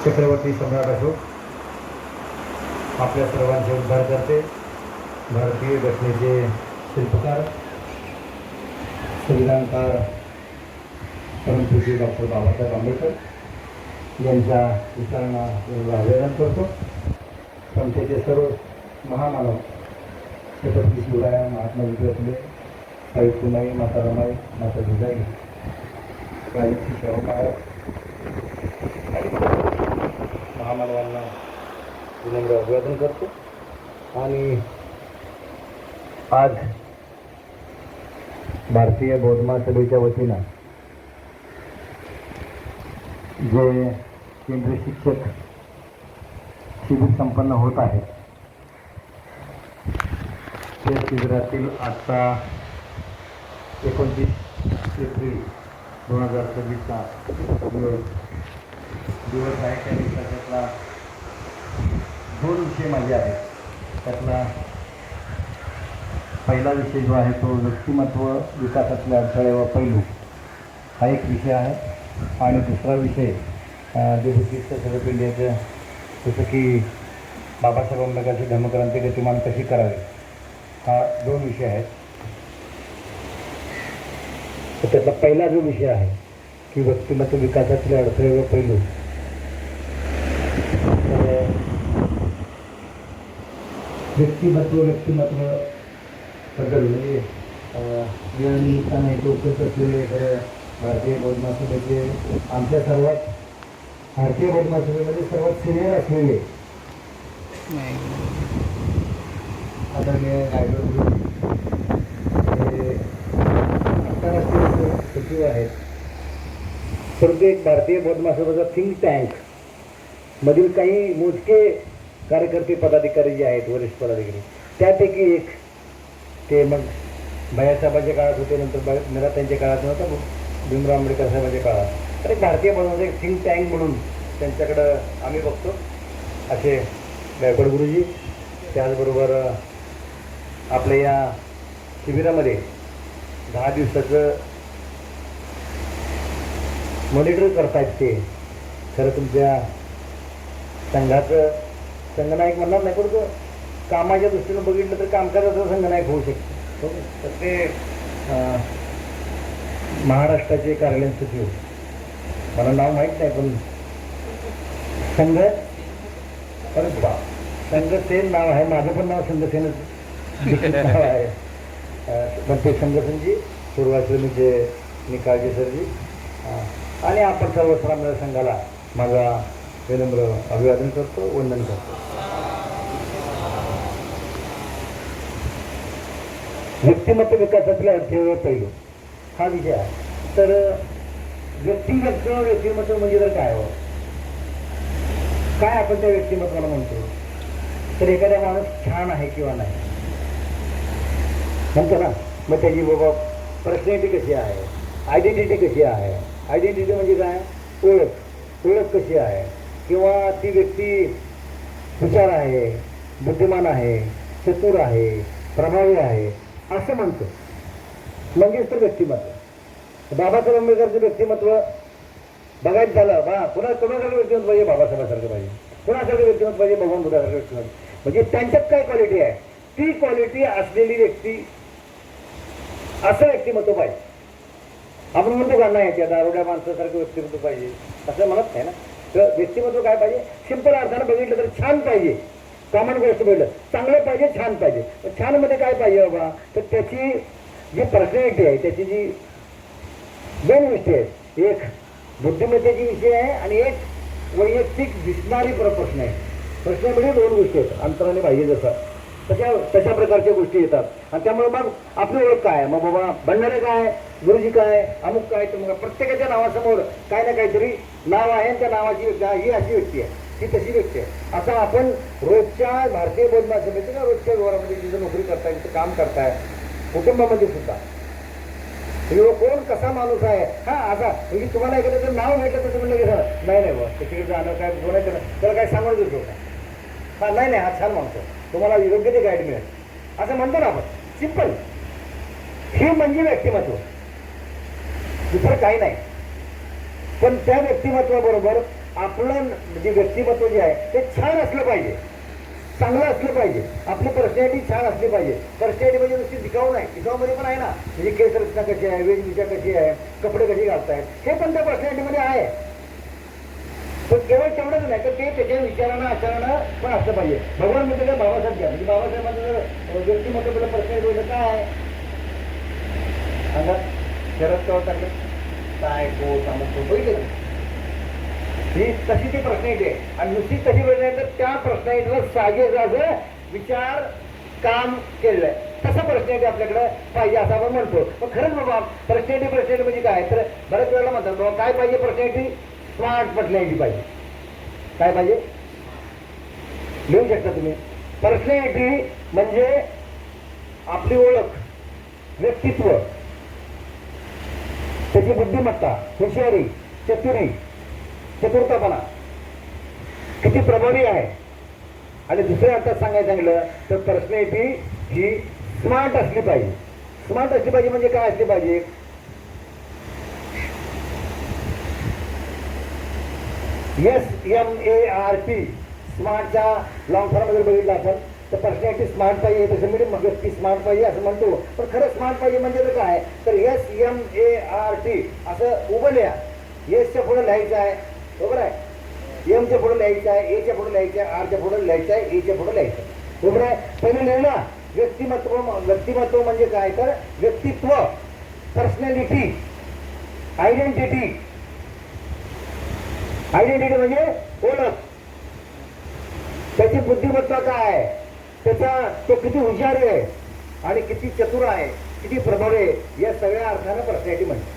छत्रपती सम्राट अशोक आपल्या सर्वांचे उद्धार करते, भारतीय घटनेचे शिल्पकार, संविधानकार परमपूज्य डॉक्टर बाबासाहेब आंबेडकर यांच्या विचारांना अभिवादन करतो. समतेचे सर्व महामानव छत्रपती शिवराय, महात्मा ज्योतिबा फुले, सावित्रीबाई, माता रमाई, माता जिजाई, राजश्री शाहू महाराज महामानवांना विनम्र अभिवादन करतो. आणि आज भारतीय बौद्ध महासभेच्या वतीनं जे केंद्रीय शिक्षक शिबिर संपन्न होत आहे, त्या शिबिरातील आजचा 29 एप्रिल 2026चा दिवस आहे. त्या दिवसातला 2 विषय माझे आहेत. त्यातला पहिला विषय जो आहे तो व्यक्तिमत्व विकासातले अडथळे व पैलू हा एक विषय आहे. आणि दुसरा विषय देशभक्तीच सर्व इंडियाचं, जसं की बाबासाहेब आंबेडकरची धर्मक्रांती गतिमान कशी करावी, हा 2 विषय आहेत. तर त्यातला पहिला जो विषय आहे की व्यक्तिमत्व विकासातले अडथळे व पैलू, तर व्यक्तिमत्व बद्दल म्हणजे या निमित्ताने उपस्थित असलेले खरं भारतीय बौद्ध महासभेचे आमच्या सर्वात भारतीय बौद्ध महासभेमध्ये सर्वात सिनियर असलेले आदरणीय गायकवाड हे आंतरराष्ट्रीय सचिव आहेत. परंतु एक भारतीय बौद्ध महासभेचा थिंक टँक मधील काही मोजके कार्यकर्ते पदाधिकारी जे आहेत, वरिष्ठ पदाधिकारी, त्यापैकी एक ते मग भैयासाहेबांच्या काळात होते, नंतर त्यांच्या काळात नव्हता, भीमराव आंबेडकर साहेबांच्या काळात. तर एक भारतीय बौद्ध एक थिंक टँक म्हणून त्यांच्याकडं आम्ही बघतो असे गायकवाड गुरुजी. त्याचबरोबर आपल्या या शिबिरामध्ये 10 दिवसाचं मॉनिटर करतायत. ते खरं तुमच्या संघाचं संघनायक म्हणणार नाही, पण कामाच्या दृष्टीनं बघितलं तर कामकाजाचं संघनायक होऊ शकतो. तर ते महाराष्ट्राचे कार्यालयीन सचिव, मला नाव माहीत नाही, पण संघ संघसेन नाव आहे. माझं पण नाव संघसेनच नाव आहे. पण ते संघसेनजी सुरुवातीचे निकाळजी सरजी आणि आपण सर्व श्रामदास संघाला माझा विनम्र अभिवादन करतो, वंदन करतो. व्यक्तिमत्व विकासातले अडथळे पैलू हा विषय आहे. तर व्यक्तिमत्व म्हणजे तर काय हो, काय आपण त्या व्यक्तिमत्वाला म्हणतो? तर एखादा माणूस छान आहे किंवा नाही म्हणतो ना, मग त्याची बाबा पर्सनॅलिटी कशी आहे, आयडेंटिटी कशी आहे. आयडेंटिटी म्हणजे काय? ओळख कशी आहे, किंवा ती व्यक्ती हुशार आहे, बुद्धिमान आहे, चतुर आहे, प्रभावी आहे असं म्हणतो. म्हणजेच तर व्यक्तिमत्व. बाबासाहेब आंबेडकरचं व्यक्तिमत्व बघायचं झालं, कोणासारखं व्यक्तिमत्व पाहिजे? बाबासाहेबांसारखं पाहिजे. कोणासारखं व्यक्तिमत्व पाहिजे? भगवान बुद्धासारखं व्यक्तिमत्व. म्हणजे त्यांच्यात काय क्वालिटी आहे, ती क्वालिटी असलेली व्यक्ती, असं व्यक्तिमत्व पाहिजे. आपण म्हणतो का नाही त्या दारुड्या माणसासारखं व्यक्तिमत्व पाहिजे असं म्हणत नाही ना. तर व्यक्तिमत्व काय पाहिजे? सिंपल अर्थानं बघितलं तर छान पाहिजे. कॉमन गोष्ट बघितलं चांगलं पाहिजे, छान पाहिजे. छान मध्ये काय पाहिजे बाबा? तर त्याची जी पर्सनॅलिटी आहे, त्याची जी 2 गोष्टी आहेत. एक बुद्धिमत्तेची विषय आहे आणि एक वैयक्तिक दिसणारी प्रश्न आहे. प्रश्नामध्ये 2 गोष्टी आहेत, अंतराने पाहिजे जसं तशा प्रकारच्या गोष्टी येतात. आणि त्यामुळे मग आपली ओळख काय? मग बाबा भंडारे काय, गुरुजी काय, अमुक काय, तर मग प्रत्येकाच्या नावासमोर काय ना काहीतरी नाव आहे. त्या नावाची ही अशी व्यक्ती आहे, ही तशी व्यक्ती आहे. असं आपण रोजच्या भारतीय बौद्ध महासभेचं किंवा रोजच्या व्यवहारामध्ये जिथं नोकरी करताय, तिथं काम करताय, कुटुंबामध्ये सुद्धा कोण कसा माणूस आहे हा असा, म्हणजे तुम्हाला एखादं जर नाव भेटलं तसं म्हणलं की नाही बा तिकडे जाणं काय बोलायचं ना, त्याला काय सांगून देतो का? हा नाही हा छान माणूस, तुम्हाला योग्य ते गाईड मिळेल असं म्हणतो ना आपण. सिंपल. हे म्हणजे व्यक्तिमत्व, दुसरं काही नाही. पण त्या व्यक्तिमत्वाबरोबर आपलं जे व्यक्तिमत्व जे आहे ते छान असलं पाहिजे, चांगलं असलं पाहिजे, आपली पर्सनॅलिटी छान असली पाहिजे. पर्सनॅलिटी म्हणजे नुसती दिखाऊ नाही, दिखाऊमध्ये पण आहे ना, म्हणजे केस रचना कशी आहे, वेशभूषा कशी आहे, कपडे कशी घालतायत, हे पण त्या पर्सनॅलिटीमध्ये आहे. पण केवळ तेवढंच नाही तर ते त्याच्या विचारानं आचरणानं पण असलं पाहिजे. भगवान म्हणजे काय, बाबासाहेब घ्या, म्हणजे बाबासाहेबांचं जर व्यक्तिमत्व बोललं पर्सनॅलिटी बोललं काय आहे अंगात शरद कवळ टाकलं काय कोट अमुक बघितलं, ही तशी ती पर्सनॅलिटी आहे. आणि नुसती तशी बोलली तर त्या पर्सनॅलिटीवर साजेचं विचार काम केलंय तसं पर्सनॅलिटी आपल्याकडे पाहिजे असं आपण म्हणतो. पण खरंच बाबा पर्सनॅलिटी म्हणजे काय, तर बऱ्याच वेळेला म्हणतात बाबा काय पाहिजे पर्सनॅलिटी, स्मार्ट पर्सनॅलिटी पाहिजे. काय पाहिजे लिहू शकता तुम्ही. पर्सनॅलिटी म्हणजे आपली ओळख, व्यक्तित्व, त्याची बुद्धिमत्ता, हुशारी, चतुरतापणा किती प्रभावी आहे. आणि दुसऱ्या अर्थात सांगायचं सांगितलं तर पर्सनॅलिटी ही स्मार्ट असली पाहिजे. स्मार्ट असली पाहिजे म्हणजे काय असली पाहिजे, SMART स्मार्टच्या लॉंग फॉर्म मध्ये बघितलं आपण तर पर्सनॅलिटी स्मार्ट पाहिजे, तसं मिडियम व्यक्ती स्मार्ट पाहिजे असं म्हणतो. पण खरं स्मार्ट पाहिजे म्हणजे तर काय, तर SMART असं उभं लिहा. एसच्या पुढे लिहायचं आहे, बरोबर आहे, एमच्या पुढे लिहायचं आहे, एच्या पुढे लिहायचं आहे, आरच्या पुढे लिहायचं आहे, एच्या पुढे लिहायचं आहे, बरोबर आहे. पहिले लिहिला व्यक्तिमत्व म्हणजे काय, तर व्यक्तित्व, पर्सनॅलिटी, आयडेंटिटी म्हणजे ओळख, त्याची बुद्धिमत्ता काय आहे, तो किती हुशार आहे आणि किती चतुर आहे, किती प्रभावी आहे, या सगळ्या अर्थानं पर्सनॅलिटी म्हणते.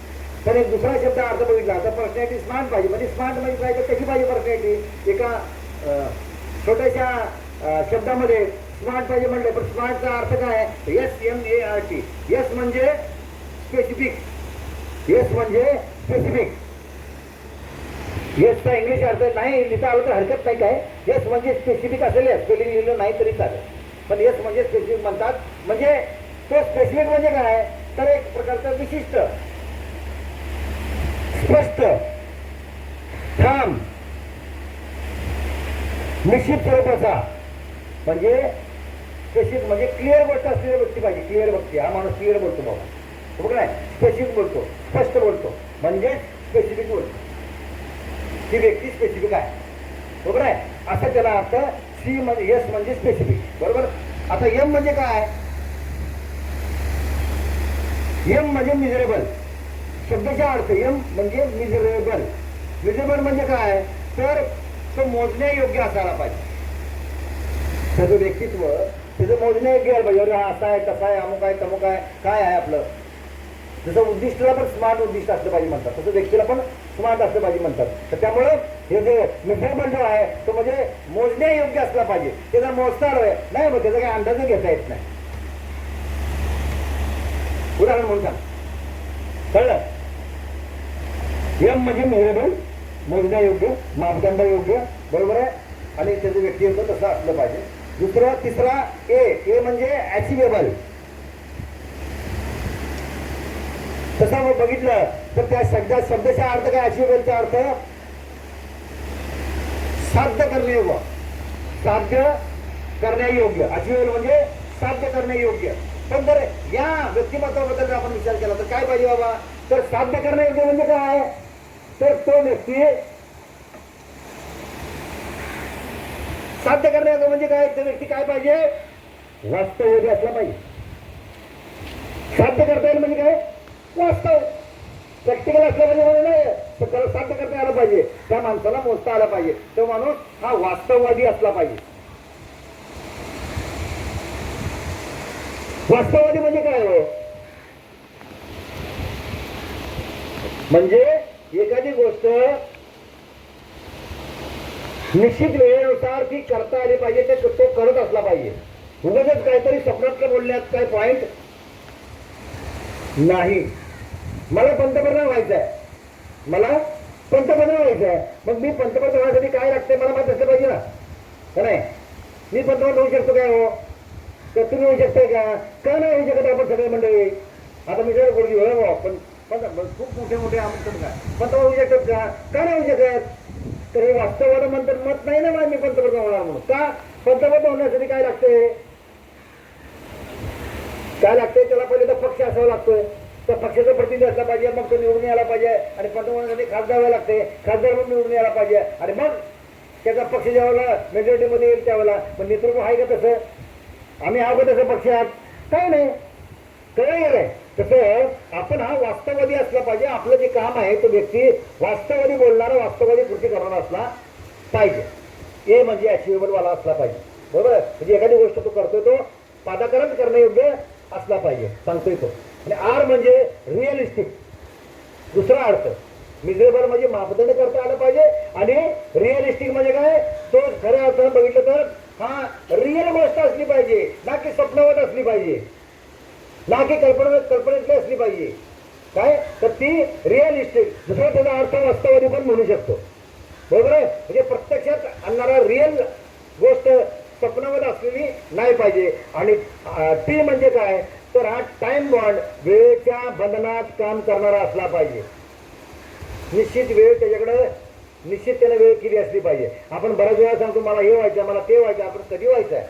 पण एक दुसरा शब्द अर्थ बघितला तर पर्सनॅलिटी स्मार्ट पाहिजे. म्हणजे स्मार्ट म्हणजे काय, तर कशी पाहिजे पर्सनॅलिटी, एका छोट्याशा शब्दामध्ये स्मार्ट पाहिजे म्हणले. पण स्मार्टचा अर्थ काय आहे, SMART. एस म्हणजे स्पेसिफिक, येसचा इंग्लिश अर्थ नाही लिहिता आलं तर हरकत नाही काय. येस म्हणजे स्पेसिफिक असेल, स्पेलिंग लिहिलं नाही तरी चालेल, पण येस म्हणजे स्पेसिफिक म्हणतात. म्हणजे तो स्पेसिफिक म्हणजे काय, तर एक प्रकारचं विशिष्ट, स्पष्ट, ठाम, निश्चित स्वरूपाचा. म्हणजे स्पेसिफिक म्हणजे क्लिअर गोष्ट असलेली व्यक्ती पाहिजे. क्लिअर व्यक्ती, हा माणूस क्लिअर बोलतो बाबा, बरोबर आहे, स्पेसिफिक बोलतो, स्पष्ट बोलतो, म्हणजे स्पेसिफिक बोलतो, ती व्यक्ती स्पेसिफिक आहे, बरोबर आहे, असं त्याला अर्थ. सी म्हणजे एस म्हणजे स्पेसिफिक, बरोबर. आता एम म्हणजे काय, एम म्हणजे मिजरेबल. शब्दाचा अर्थ एम म्हणजे मिजरेबल. मिजरेबल म्हणजे काय, तर तो मोजण्यायोग्य असायला पाहिजे. त्याचं व्यक्तित्व त्याचं मोजण्यायोग्य आहे पाहिजे. हा असा आहे, तसा आहे, अमुक आहे, तमुक आहे, काय आहे आपलं. जसं उद्दिष्टाला पण स्मार्ट उद्दिष्ट असलं पाहिजे म्हणतात, तसं व्यक्तीला पण स्मार्ट असलं पाहिजे म्हणतात. तर त्यामुळं हे जे मेजरमेंट जो आहे तो म्हणजे मोजण्यायोग्य असला पाहिजे. ते जर मोजता आलं नाही मग त्याचा काही अंदाज घेता येत नाही. उदाहरण म्हणून सांग, कळलं. एम म्हणजे मेजरेबल, मोजण्यायोग्य, मापदंड योग्य, बरोबर आहे, आणि त्याचं व्यक्तित्व तसं असलं पाहिजे. तिसरा ए म्हणजे अचिवेबल. तसं मग बघितलं तर त्या शब्दाचा अर्थ काय, अचिवेबलचा अर्थ साध्य करण्यायोग्य, साध्य करण्यायोग्य. अचिवेबल म्हणजे साध्य करण्यायोग्य. पण जर या व्यक्तिमत्वाबद्दल आपण विचार केला तर काय पाहिजे बाबा, तर साध्य करण्यायोग्य म्हणजे काय, तर तो व्यक्ती साध्य करण्यायोग्य म्हणजे काय, तो व्यक्ती काय पाहिजे, वास्तववादी असला पाहिजे. साध्य करता येईल म्हणजे काय, वास्तव, प्रॅक्टिकल असलं पाहिजे नाही, तर त्याला साध्य करता आलं पाहिजे, त्या माणसाला मोजता आलं पाहिजे. तो माणूस हा वास्तववादी असला पाहिजे. वास्तववादी म्हणजे काय हो, म्हणजे एखादी गोष्ट निश्चित वेळेनुसार ती करता आली पाहिजे, ते तो करत असला पाहिजे. उगाच काहीतरी स्वप्नातलं बोलण्यात काय पॉइंट नाही. मला पंतप्रधान व्हायचं आहे, मला पंतप्रधान व्हायचं आहे, मग मी पंतप्रधान होण्यासाठी काय लागतंय मला माहित असलं पाहिजे ना, का नाही. मी पंतप्रधान होऊ शकतो काय हो, तर तुम्ही होऊ शकताय का नाही होऊ शकत आपण सगळे मंडळी. आता मी जर बोलली हो पण खूप मोठे अमुक काय पंतप्रधान होऊ शकतात का नाही होऊ शकत, तर हे वास्तववाद म्हणतात मत नाही ना मी पंतप्रधान होणार म्हणून. का? पंतप्रधान होण्यासाठी काय लागते? काय लागते? त्याला पहिले तर पक्ष असावा लागतोय, त्या पक्षाचा प्रतिनिधी असला पाहिजे, मग तो निवडून यायला पाहिजे आणि पंतप्रधानासाठी खासदार व्हायला लागते, खासदार म्हणून निवडून यायला पाहिजे आणि मग त्याचा पक्ष ज्यावेळेला मेजॉरिटीमध्ये येईल त्यावेळेला. पण नेतृत्व आहे का तसं? आम्ही आहो का तसं पक्षात? काय नाही. कळलं गेलंय? तसं आपण हा वास्तववादी असला पाहिजे. आपलं जे काम आहे तो व्यक्ती वास्तववादी बोलणारा, वास्तववादी कृती करणारा असला पाहिजे. हे म्हणजे अचिव्हेबल वाला असला पाहिजे. बरोबर आहे? म्हणजे एखादी गोष्ट तो करतोय तो पादाकरण करण्यायोग्य असला पाहिजे, सांगतोय तो. आणि आर म्हणजे रिअलिस्टिक. दुसरा अर्थ मिझरेबल म्हणजे मापदंड करता आलं पाहिजे आणि रिअलिस्टिक म्हणजे काय? तो खऱ्या अर्थानं बघितलं तर हा रिअल गोष्ट असली पाहिजे, ना की स्वप्नवत असली पाहिजे, ना की कल्पनेतली असली पाहिजे. काय तर ती रिअलिस्टिक. दुसरा त्याचा अर्थ वास्तववादी पण म्हणू शकतो. बरोबर आहे? म्हणजे प्रत्यक्षात आणणारा रिअल गोष्ट स्वप्नामध्ये असलेली नाही पाहिजे. आणि टी म्हणजे काय? तर हा टाइम बॉन्ड, वेळेच्या बंधनात काम करणारा असला पाहिजे. निश्चित वेळ त्याच्याकडे निश्चित त्याने वेळ केली असली पाहिजे. आपण बऱ्याच वेळा सांगतो मला हे व्हायचं, मला ते व्हायचं. आपण कधी व्हायचं आहे?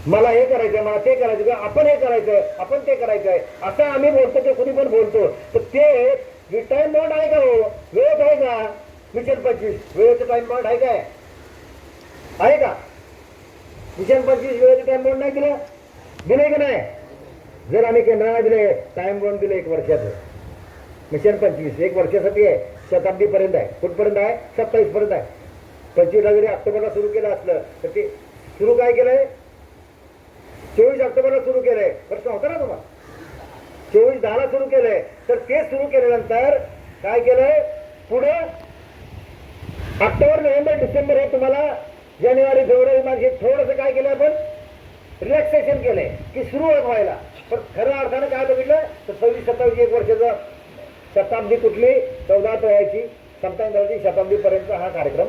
मला हे करायचंय, मला ते करायचं, आपण हे करायचंय, आपण ते करायचंय असं आम्ही बोलतो. ते कुणी पण बोलतो. तर ते टाइम बॉन्ड आहे का? हो वेळ आहे का? मिशन 25 वेळेचं टाइम बॉन्ड आहे काय? आहे का? मिशन 25 वेळेचं टाइम बॉन्ड नाही दिलं? दिले की नाही? जर आम्ही केंद्राला दिले टाइम बॉन्ड दिले 1 वर्षाचं, मिशन 25 1 वर्षासाठी आहे, शताब्दीपर्यंत आहे. कुठपर्यंत आहे? 27 पर्यंत आहे. 25ला जरी ऑक्टोबरला सुरू केलं असलं तर ते सुरू काय केलंय? 24 ऑक्टोबरला सुरू केलंय. प्रश्न होता ना तुम्हाला? 24/10ला सुरू केलंय. तर ते सुरू केल्यानंतर काय केलंय? पुढे ऑक्टोबर, नोव्हेंबर, डिसेंबर हे तुम्हाला जानेवारी, फेब्रुवारी, मार्च हे थोडंसं काय केलं आपण? रिलॅक्सेशन केलंय की सुरू व्हायला. पण खऱ्या अर्थानं काय बघितलं तर 26-27 1 वर्षाचं शताब्दी कुठली? 14 यायची संपताची शताब्दीपर्यंत हा कार्यक्रम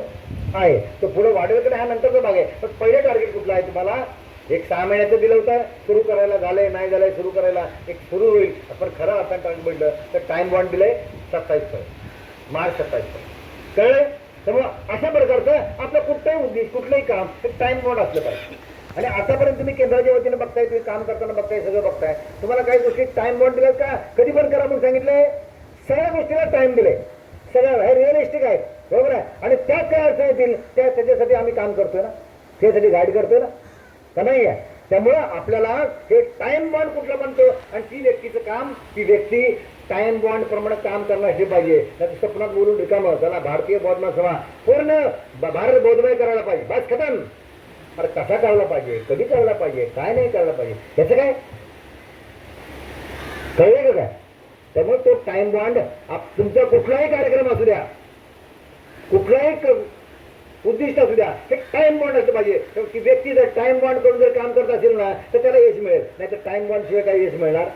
आहे. तो पुढे वाढेल की नाही हा नंतरचा भाग आहे. पण पहिलं टार्गेट कुठलं आहे तुम्हाला? एक 6 महिन्याचं दिलं होतं सुरू करायला. झालंय नाही झालंय सुरू करायला एक सुरू होईल. आपण खरं अर्थानं टार्गेट बघितलं तर टाइम बॉन्ड दिलंय 27 पर्यंत, मार्च 27 पर्यंत. कळलंय? त्यामुळं अशा प्रकारचं आपलं कुठलंही उद्देश कुठलंही काम हे टाइम बॉन्ड असलं पाहिजे. आणि आतापर्यंत तुम्ही केंद्राच्या वतीने बघताय, तुम्ही काम करताना बघताय, सगळं बघताय. तुम्हाला काही गोष्टी टाइम बॉन्ड दिलाय का? कधी पण करा म्हणून सांगितलंय? सगळ्या गोष्टीला टाइम दिले. सगळं हे रिअलिस्टिक आहे. बरोबर आहे? आणि त्यात काय अर्थ येतील त्याच्यासाठी आम्ही काम करतोय ना, त्यासाठी गाईड करतोय ना, का नाही आहे? त्यामुळं आपल्याला हे टाइम बॉन्ड कुठला म्हणतो आणि ती व्यक्तीचं काम, ती व्यक्ती टाइम बॉन्ड प्रमाणे काम करणं हे पाहिजे. त्याचं स्वप्नात बोलून रिकामं त्याला भारतीय बौद्ध महासभा पूर्ण भारत बौद्धमय करायला पाहिजे. बस खतम. अरे कसा करायला पाहिजे, कधी करायला पाहिजे, काय नाही करायला पाहिजे याचं काय कळलं का काय? त्यामुळे तो टाइम बॉन्ड तुमचा कुठलाही कार्यक्रम असू द्या, कुठलाही उद्दिष्ट असू द्या, ते टाइम बॉन्ड असलं पाहिजे. की व्यक्ती जर टाइम बॉन्ड करून जर काम करत असेल ना तर त्याला यश मिळेल, नाही तर टाइम बॉन्ड शिवाय काही यश मिळणार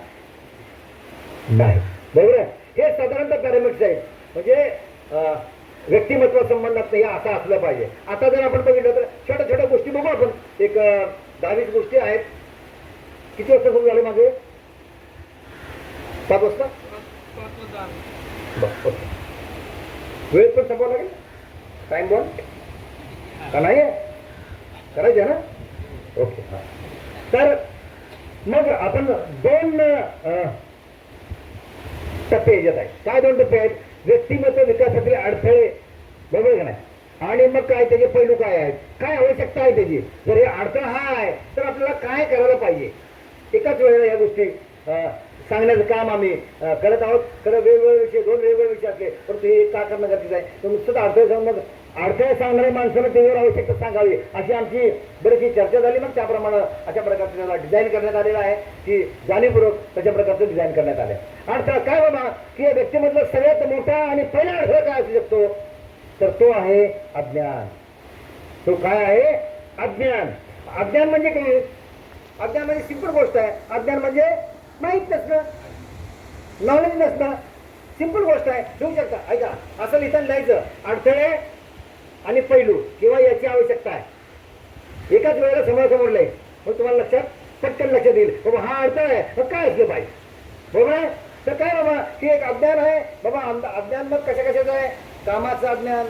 नाही. बरोबर आहे? हे साधारणतः पॅरामीटर्स आहेत. म्हणजे व्यक्तिमत्व संबंधात हे असं असलं पाहिजे. आता जर आपण बघितलं तर छोट्या छोट्या गोष्टी बघू आपण. एक 10-20 गोष्टी आहेत. किती वाजता सुरू झाले माझे? 7 वाजता. वेळ पण संपवा लागेल. टाइम बॉन्ड का नाही आहे? करायचं ना? ओके. हां. तर मग आपण 2 टप्पे याच्यात आहेत. काय 2 टप्पे आहेत? व्यक्तिमत्व विकासातील अडथळे. बरोबर का नाही? आणि मग काय त्याचे पैलू काय आहेत, काय आवश्यकता आहे त्याची. जर हे अडथळा हा आहे तर आपल्याला काय करायला पाहिजे. एकाच वेळेला या गोष्टी सांगण्याचं काम आम्ही करत आहोत. खरं वेगवेगळे विषय 2 वेगवेगळे विषय असले परंतु हे का करणं गरजेचं आहे. तर नुसतं अडथळे सांगून मग अडथळे सांगणाऱ्या माणसानं त्याच्यावर आवश्यकता सांगावी अशी आमची बरीचशी चर्चा झाली. मग त्याप्रमाणे अशा प्रकारचं त्याला डिझाईन करण्यात आलेलं आहे की जाणीवपूर्वक तशा प्रकारचं डिझाईन करण्यात आलं आहे. अडथळा काय बाबा की या व्यक्तीमधला सगळ्यात मोठा आणि पहिला अडथळा काय असू शकतो तर तो आहे अज्ञान. तो काय आहे? अज्ञान. अज्ञान म्हणजे काय? अज्ञान म्हणजे सिंपल गोष्ट आहे. अज्ञान म्हणजे माहीत नसणं, नॉलेज नसणं, सिंपल गोष्ट आहे. लिहू शकता. ऐका असं लिहिताना लिहायचं अडथळे आणि पैलू किंवा याची आवश्यकता आहे. एकाच वेळेला समोरासमोर लिहाय मग तुम्हाला लक्षात पटकन लक्षात येईल बाबा हा अडथळा आहे मग काय असलं पाहिजे. बरोबर आहे? तर काय बाबा की एक अज्ञान आहे बाबा. अज्ञान मग कशा कशाचं आहे? कामाचं अज्ञान,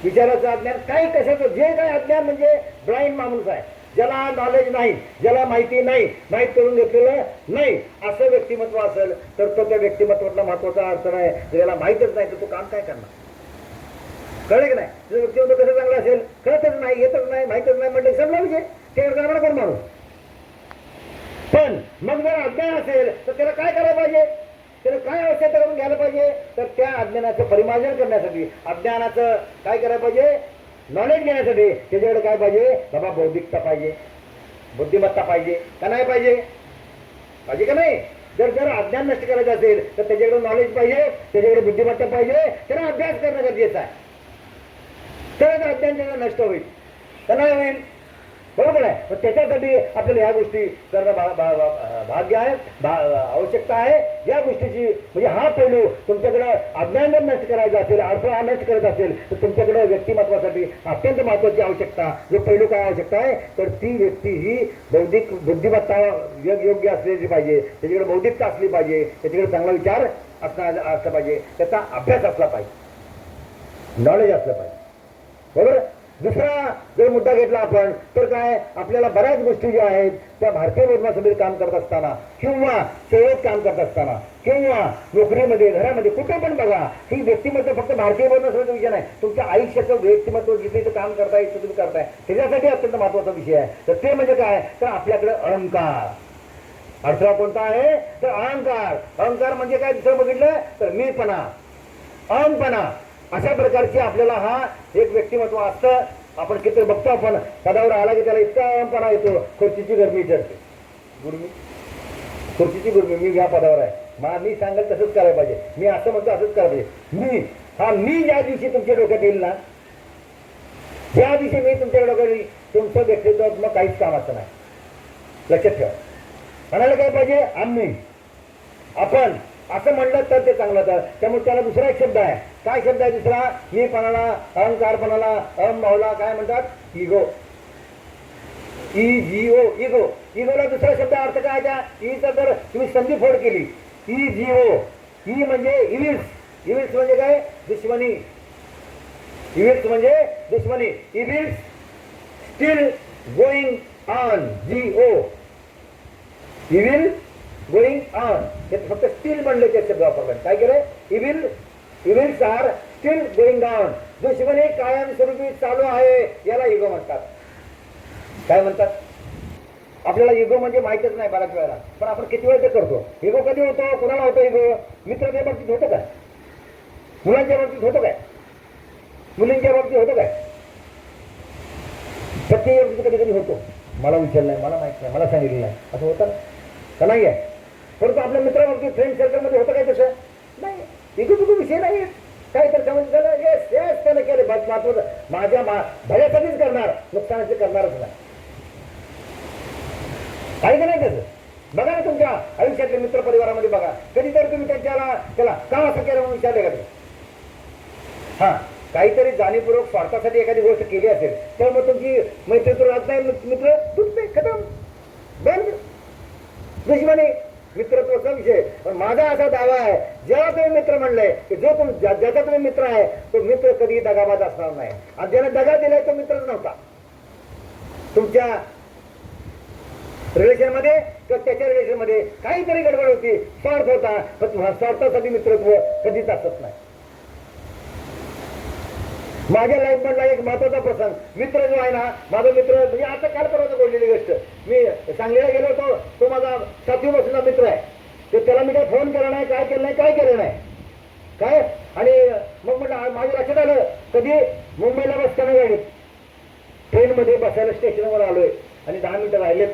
विचाराचं अज्ञान, काही कशाचं जे काही अज्ञान म्हणजे ब्लाइंड माणूस आहे, ज्याला नॉलेज नाही, ज्याला माहिती नाही, माहीत करून घेतलेलं नाही, असं व्यक्तिमत्व असेल तर तो त्या व्यक्तिमत्वातला महत्वाचा अर्थ नाही. ज्याला माहीतच नाही तर तो काम काय करणार? कळलं की नाही? तुझं व्यक्तिमत्व कसं चांगलं असेल, कळतच नाही, येतच नाही, माहीतच नाही म्हटलं समजा विषय, ते करणार कोण माणूस. पण मग जर अज्ञान असेल तर त्याला काय करायला पाहिजे, त्याला काय आवश्यकता करून घ्यायला पाहिजे, तर त्या अज्ञानाचं परिमार्जन करण्यासाठी, अज्ञानाचं काय करायला पाहिजे, नॉलेज घेण्यासाठी त्याच्याकडे काय पाहिजे, बाबा बौद्धिकता पाहिजे, बुद्धिमत्ता पाहिजे का नाही पाहिजे, पाहिजे का नाही? जर जर अज्ञान नष्ट करायचं असेल तर त्याच्याकडे नॉलेज पाहिजे, त्याच्याकडे बुद्धिमत्ता पाहिजे, त्याला अभ्यास करणं गरजेचं आहे, तरच अज्ञान त्याला नष्ट होईल, का नाही होईल? बरोबर आहे. पण त्याच्यासाठी आपल्याला ह्या गोष्टी करणं भाग्य आहे, आवश्यकता आहे. या गोष्टीची म्हणजे हा पैलू तुमच्याकडे अज्ञान जर नष्ट करायचा असेल, अडथळा नष्ट करायचा असेल तर तुमच्याकडे व्यक्तिमत्वासाठी अत्यंत महत्वाची आवश्यकता, जो पैलू काय आवश्यकता आहे, तर ती व्यक्ती ही बौद्धिक बुद्धिमत्ता योग्य असलेली पाहिजे, त्याच्याकडे बौद्धिकता असली पाहिजे, त्याच्याकडे चांगला विचार असला पाहिजे, त्याचा अभ्यास असला पाहिजे, नॉलेज असलं पाहिजे. बरोबर. दुसरा जर मुद्दा घेतला आपण तर काय, आपल्याला बऱ्याच गोष्टी ज्या आहेत त्या भारतीय निर्माणासमितीत काम करत असताना किंवा सेवेत काम करत असताना किंवा नोकरीमध्ये, घरामध्ये, कुठे पण बघा, ही व्यक्तिमत्व फक्त भारतीय निर्माणासमितीचा विषय नाही, तुमच्या आयुष्याचं व्यक्तिमत्व जिथे काम करताय इथं तुम्ही करताय त्याच्यासाठी अत्यंत महत्वाचा विषय आहे. तर ते म्हणजे काय, तर आपल्याकडे अहंकार. अडथळा कोणता आहे, तर अहंकार. अहंकार म्हणजे काय, दुसरं बघितलं तर मीपणा, अहंपणा, अशा प्रकारची आपल्याला हा एक व्यक्तिमत्व असतं. आपण किती बघतो, आपण पदावर आला की त्याला इतका अहंपणा येतो, खुर्चीची गरमी चढते, गुरमी, खुर्चीची गुरमी, मी ह्या पदावर आहे, मला मी सांगेल तसंच करायला पाहिजे, मी असं म्हणतो असंच करायला पाहिजे. मी ज्या दिवशी तुमच्या डोक्यात येईल ना, ज्या दिवशी मी तुमच्या डोक्यात येईल, तुमचं व्यक्तित्व मग काहीच कामाचं नाही. लक्षात ठेवा. म्हणायला काय पाहिजे, आम्ही, आपण असं म्हणलं तर ते चांगलं. तर त्यामुळे त्याला दुसरा एक शब्द आहे. काय शब्द आहे दुसरा, मीपणाला, अहंकारपणाला, अहमभावला काय म्हणतात, इगो. Ego, ego. इगोला दुसरा शब्द अर्थ काय, त्या ईचा जर तुम्ही संधी फोड केली, इगो, ई म्हणजे इविल्स. इविल्स म्हणजे काय, दुश्मनी. इविल्स म्हणजे दुश्मनी. Evils steel going on, Jio, evil going on. हे फक्त स्टील म्हणले ते शब्द वापरला. काय केलं, evil, evils are still going on. दुश्मनी कायमस्वरूपी चालू आहे, याला इगो म्हणतात. काय म्हणतात, आपल्याला इगो म्हणजे माहितच नाही बऱ्याच वेळेला, पण आपण किती वेळ ते करतो. इगो कधी होतो, कुणाला होतो इगो, मित्राच्या बाबतीत होतं काय, मुलांच्या बाबतीत होतं काय, मुलींच्या बाबतीत होतं काय, प्रत्येक बाबतीत कधी कधी होतो. मला विचारलं नाही, मला माहित नाही, मला सांगितलं नाही, असं होतं का, नाही आहे. परंतु आपल्या मित्राबाबतीत, फ्रेंड सर्कलमध्ये होतं काय तसं नाही. इगो तुझा विषय नाही, काय तर समज झालं, येस येस त्यानं केलं, महत्वाचं माझ्या भल्यासाठीच करणार, नुकसानाचे करणारच नाही. काही का नाही त्याचं. बघा ना तुमच्या आयुष्यातल्या मित्र परिवारामध्ये बघा, कधीतरी तुम्ही त्याला का असं केलं म्हणून विचारले का तुम्ही? हा, काहीतरी जाणीवपूर्वक स्वार्थासाठी एखादी गोष्ट केली असेल तर मग तुमची मैत्रीतून राहत नाही, मित्र तुटते, खतम, बंद, दुश्मनी. मित्रत्वाचा विषय. पण माझा असा दावा आहे, जेव्हा तुम्ही मित्र म्हणले की जो ज्याचा तुम्ही मित्र आहे तो मित्र कधी दगाबाज असणार नाही. आणि ज्याने दगा दिलाय तो मित्रच नव्हता तुमच्या रिलेशन मध्ये किंवा त्याच्या रिलेशन मध्ये काहीतरी गडबड होती, स्वार्थ होता. पण स्वार्थासाठी मित्रत्व कधीच असत नाही. माझ्या लाईफ मधला एक महत्वाचा प्रसंग, मित्र जो आहे ना, माझा मित्र म्हणजे आता काल परवा बोललेली गोष्ट, मी सांगलीला गेलो होतो, तो माझा 7वी वर्षाचा मित्र आहे. तर त्याला मी काय फोन केला नाही, काय केलं नाही, काय केलं नाही काय. आणि मग म्हटलं माझ्या लक्षात आलं, कधी मुंबईला बसताना गाडीत ट्रेनमध्ये बसायला स्टेशनवर आलोय आणि 10 मिनिटं राहिले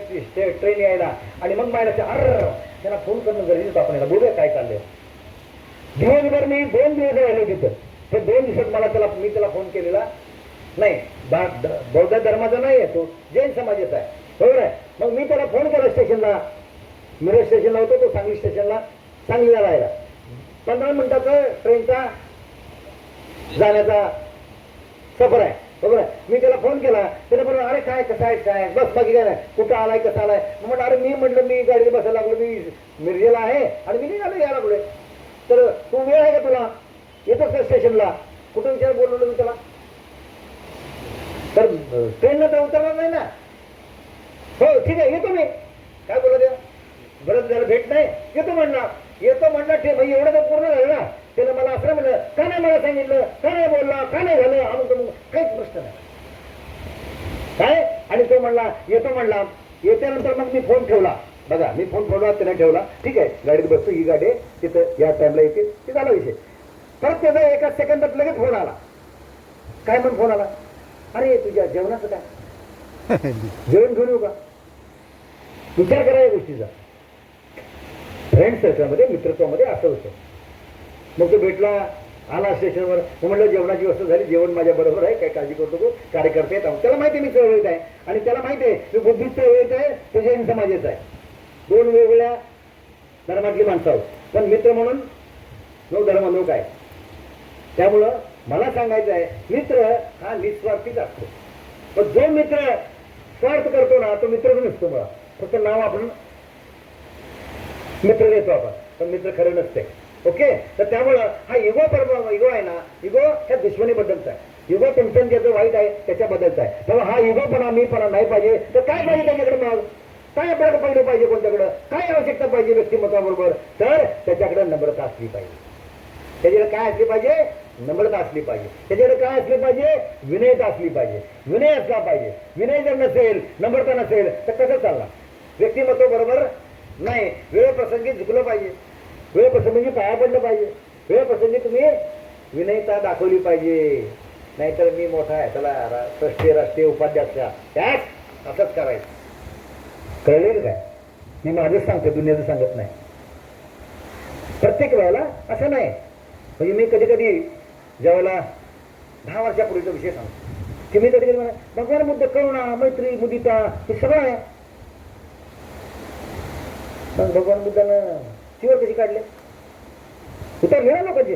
ट्रेन यायला, आणि मग माझ्या लक्षात त्यांना फोन करणं गरजेचं, आपण याला बोलूया काय चाललंय. दिवसभर मी 2 दिवस राहिले तिथं. हे 2 दिवसात मी त्याला फोन केलेला नाही. बौद्ध धर्माचा नाही आहे, तो जैन समाजाचा आहे, बरोबर आहे. मग मी त्याला फोन केला स्टेशनला, मिरज स्टेशनला होतो तो, सांगली स्टेशनला, सांगलीला राहायला. 15 मिनिटाचा ट्रेनचा जाण्याचा सफर आहे, बरोबर आहे. मी त्याला फोन केला, त्याला बरोबर अरे काय कसं आहे, काय बस बाकी काय नाही, कुठं आलाय कसा आलाय. म्हटलं अरे मी म्हटलं मी गाडीत बसायला लागलो, मी मिरजेला आहे आणि मी निघालो यायला लागलोय. तर तू वेळ आहे का तुला, येतोच का स्टेशनला, कुठं विचार बोललो मी त्याला, तर ट्रेनला तर उतरणार नाही ना. हो ठीक आहे येतो मी, काय बोला द्या, बरंच झालं भेट नाही, येतो म्हणला. येतो म्हणला ते म्हणजे एवढं तर पूर्ण झालं ना. त्यानं मला असं म्हणलं, का नाही मला सांगितलं, का नाही बोलला, का नाही झालं, आणून काहीच प्रश्न नाही काय. आणि तो म्हणला येतो म्हणला. येत्यानंतर मग मी फोन ठेवला. बघा मी फोन त्याने ठेवला. ठीक आहे गाडीत बसतो, ही गाडी तिथं या टाइमला येते, ते झाला विषय. परत त्याचा एका सेकंदात लगेच फोन आला. काय म्हणून फोन आला, अरे तुझ्या जेवणाचं काय, जेवण घेऊन येऊ का. विचार करा या गोष्टीचा. फ्रेंड सर्कलमध्ये मित्रत्वामध्ये असं होतं. मग तो भेटला, आला स्टेशनवर. म्हटलं जेवणाची व्यवस्था झाली, जेवण माझ्या बरोबर आहे, काही काळजी करतो. कार्यकर्ते येत त्याला माहिती आहे मी चळवळीत आहे, आणि त्याला माहिती आहे मी बुद्धिस्ट चळवळीत आहे, तो जैन समाजाचा आहे. दोन वेगवेगळ्या धर्मातली माणसं आहोत, पण मित्र म्हणून नो धर्म नो काय. त्यामुळं मला सांगायचं आहे, मित्र हा निस्वार्थीच असतो. पण जो मित्र स्वार्थ करतो ना, तो मित्र नसतो. मला फक्त नाव आपण मित्र देतो आपण, पण मित्र खरं नसते. ओके, तर त्यामुळं हा इगो इगो आहे ना, इगो ह्या दुश्मनीबद्दलचा आहे. इगो टेन्शन ज्याचं वाईट आहे त्याच्याबद्दलचा आहे. तेव्हा हा इगोपणा मीपणा नाही पाहिजे. तर काय पाहिजे त्याच्याकडे, मग काय आपल्याला पाहिलं पाहिजे, कोणत्याकडं काय आवश्यकता पाहिजे व्यक्तिमत्वाबरोबर, तर त्याच्याकडे नम्रता असली पाहिजे. त्याच्याकडे काय असली पाहिजे, नम्रता असली पाहिजे. त्याच्याकडे काय असली पाहिजे, विनयता असली पाहिजे. विनय असला पाहिजे. विनय जर नसेल, नम्रता नसेल तर कसं चालणार. व्यक्तिमत्व बरोबर नाही. वेळ प्रसंगी झुकलं पाहिजे, वेळ प्रसंगी पाया पडलं पाहिजे, वेळ प्रसंगी तुम्ही विनयता दाखवली पाहिजे. नाहीतर मी मोठा आहे, त्याला राष्ट्रीय उपाध्यक्ष त्याच असंच करायचं. कळलेलं काय, मी माझंच सांगतो, दुनियाचं सांगत नाही. प्रत्येक वेळेला असं नाही. म्हणजे मी कधी कधी ज्यावेळेला 10 वर्षापूर्वीचा विषय सांगतो की मी कधी कधी म्हणा भगवान बुद्ध, करुणा, मैत्री, मुदिता हे सगळं आहे. मग भगवान बुद्धानं चिवर कशी काढले, उतरले ना लोकांचे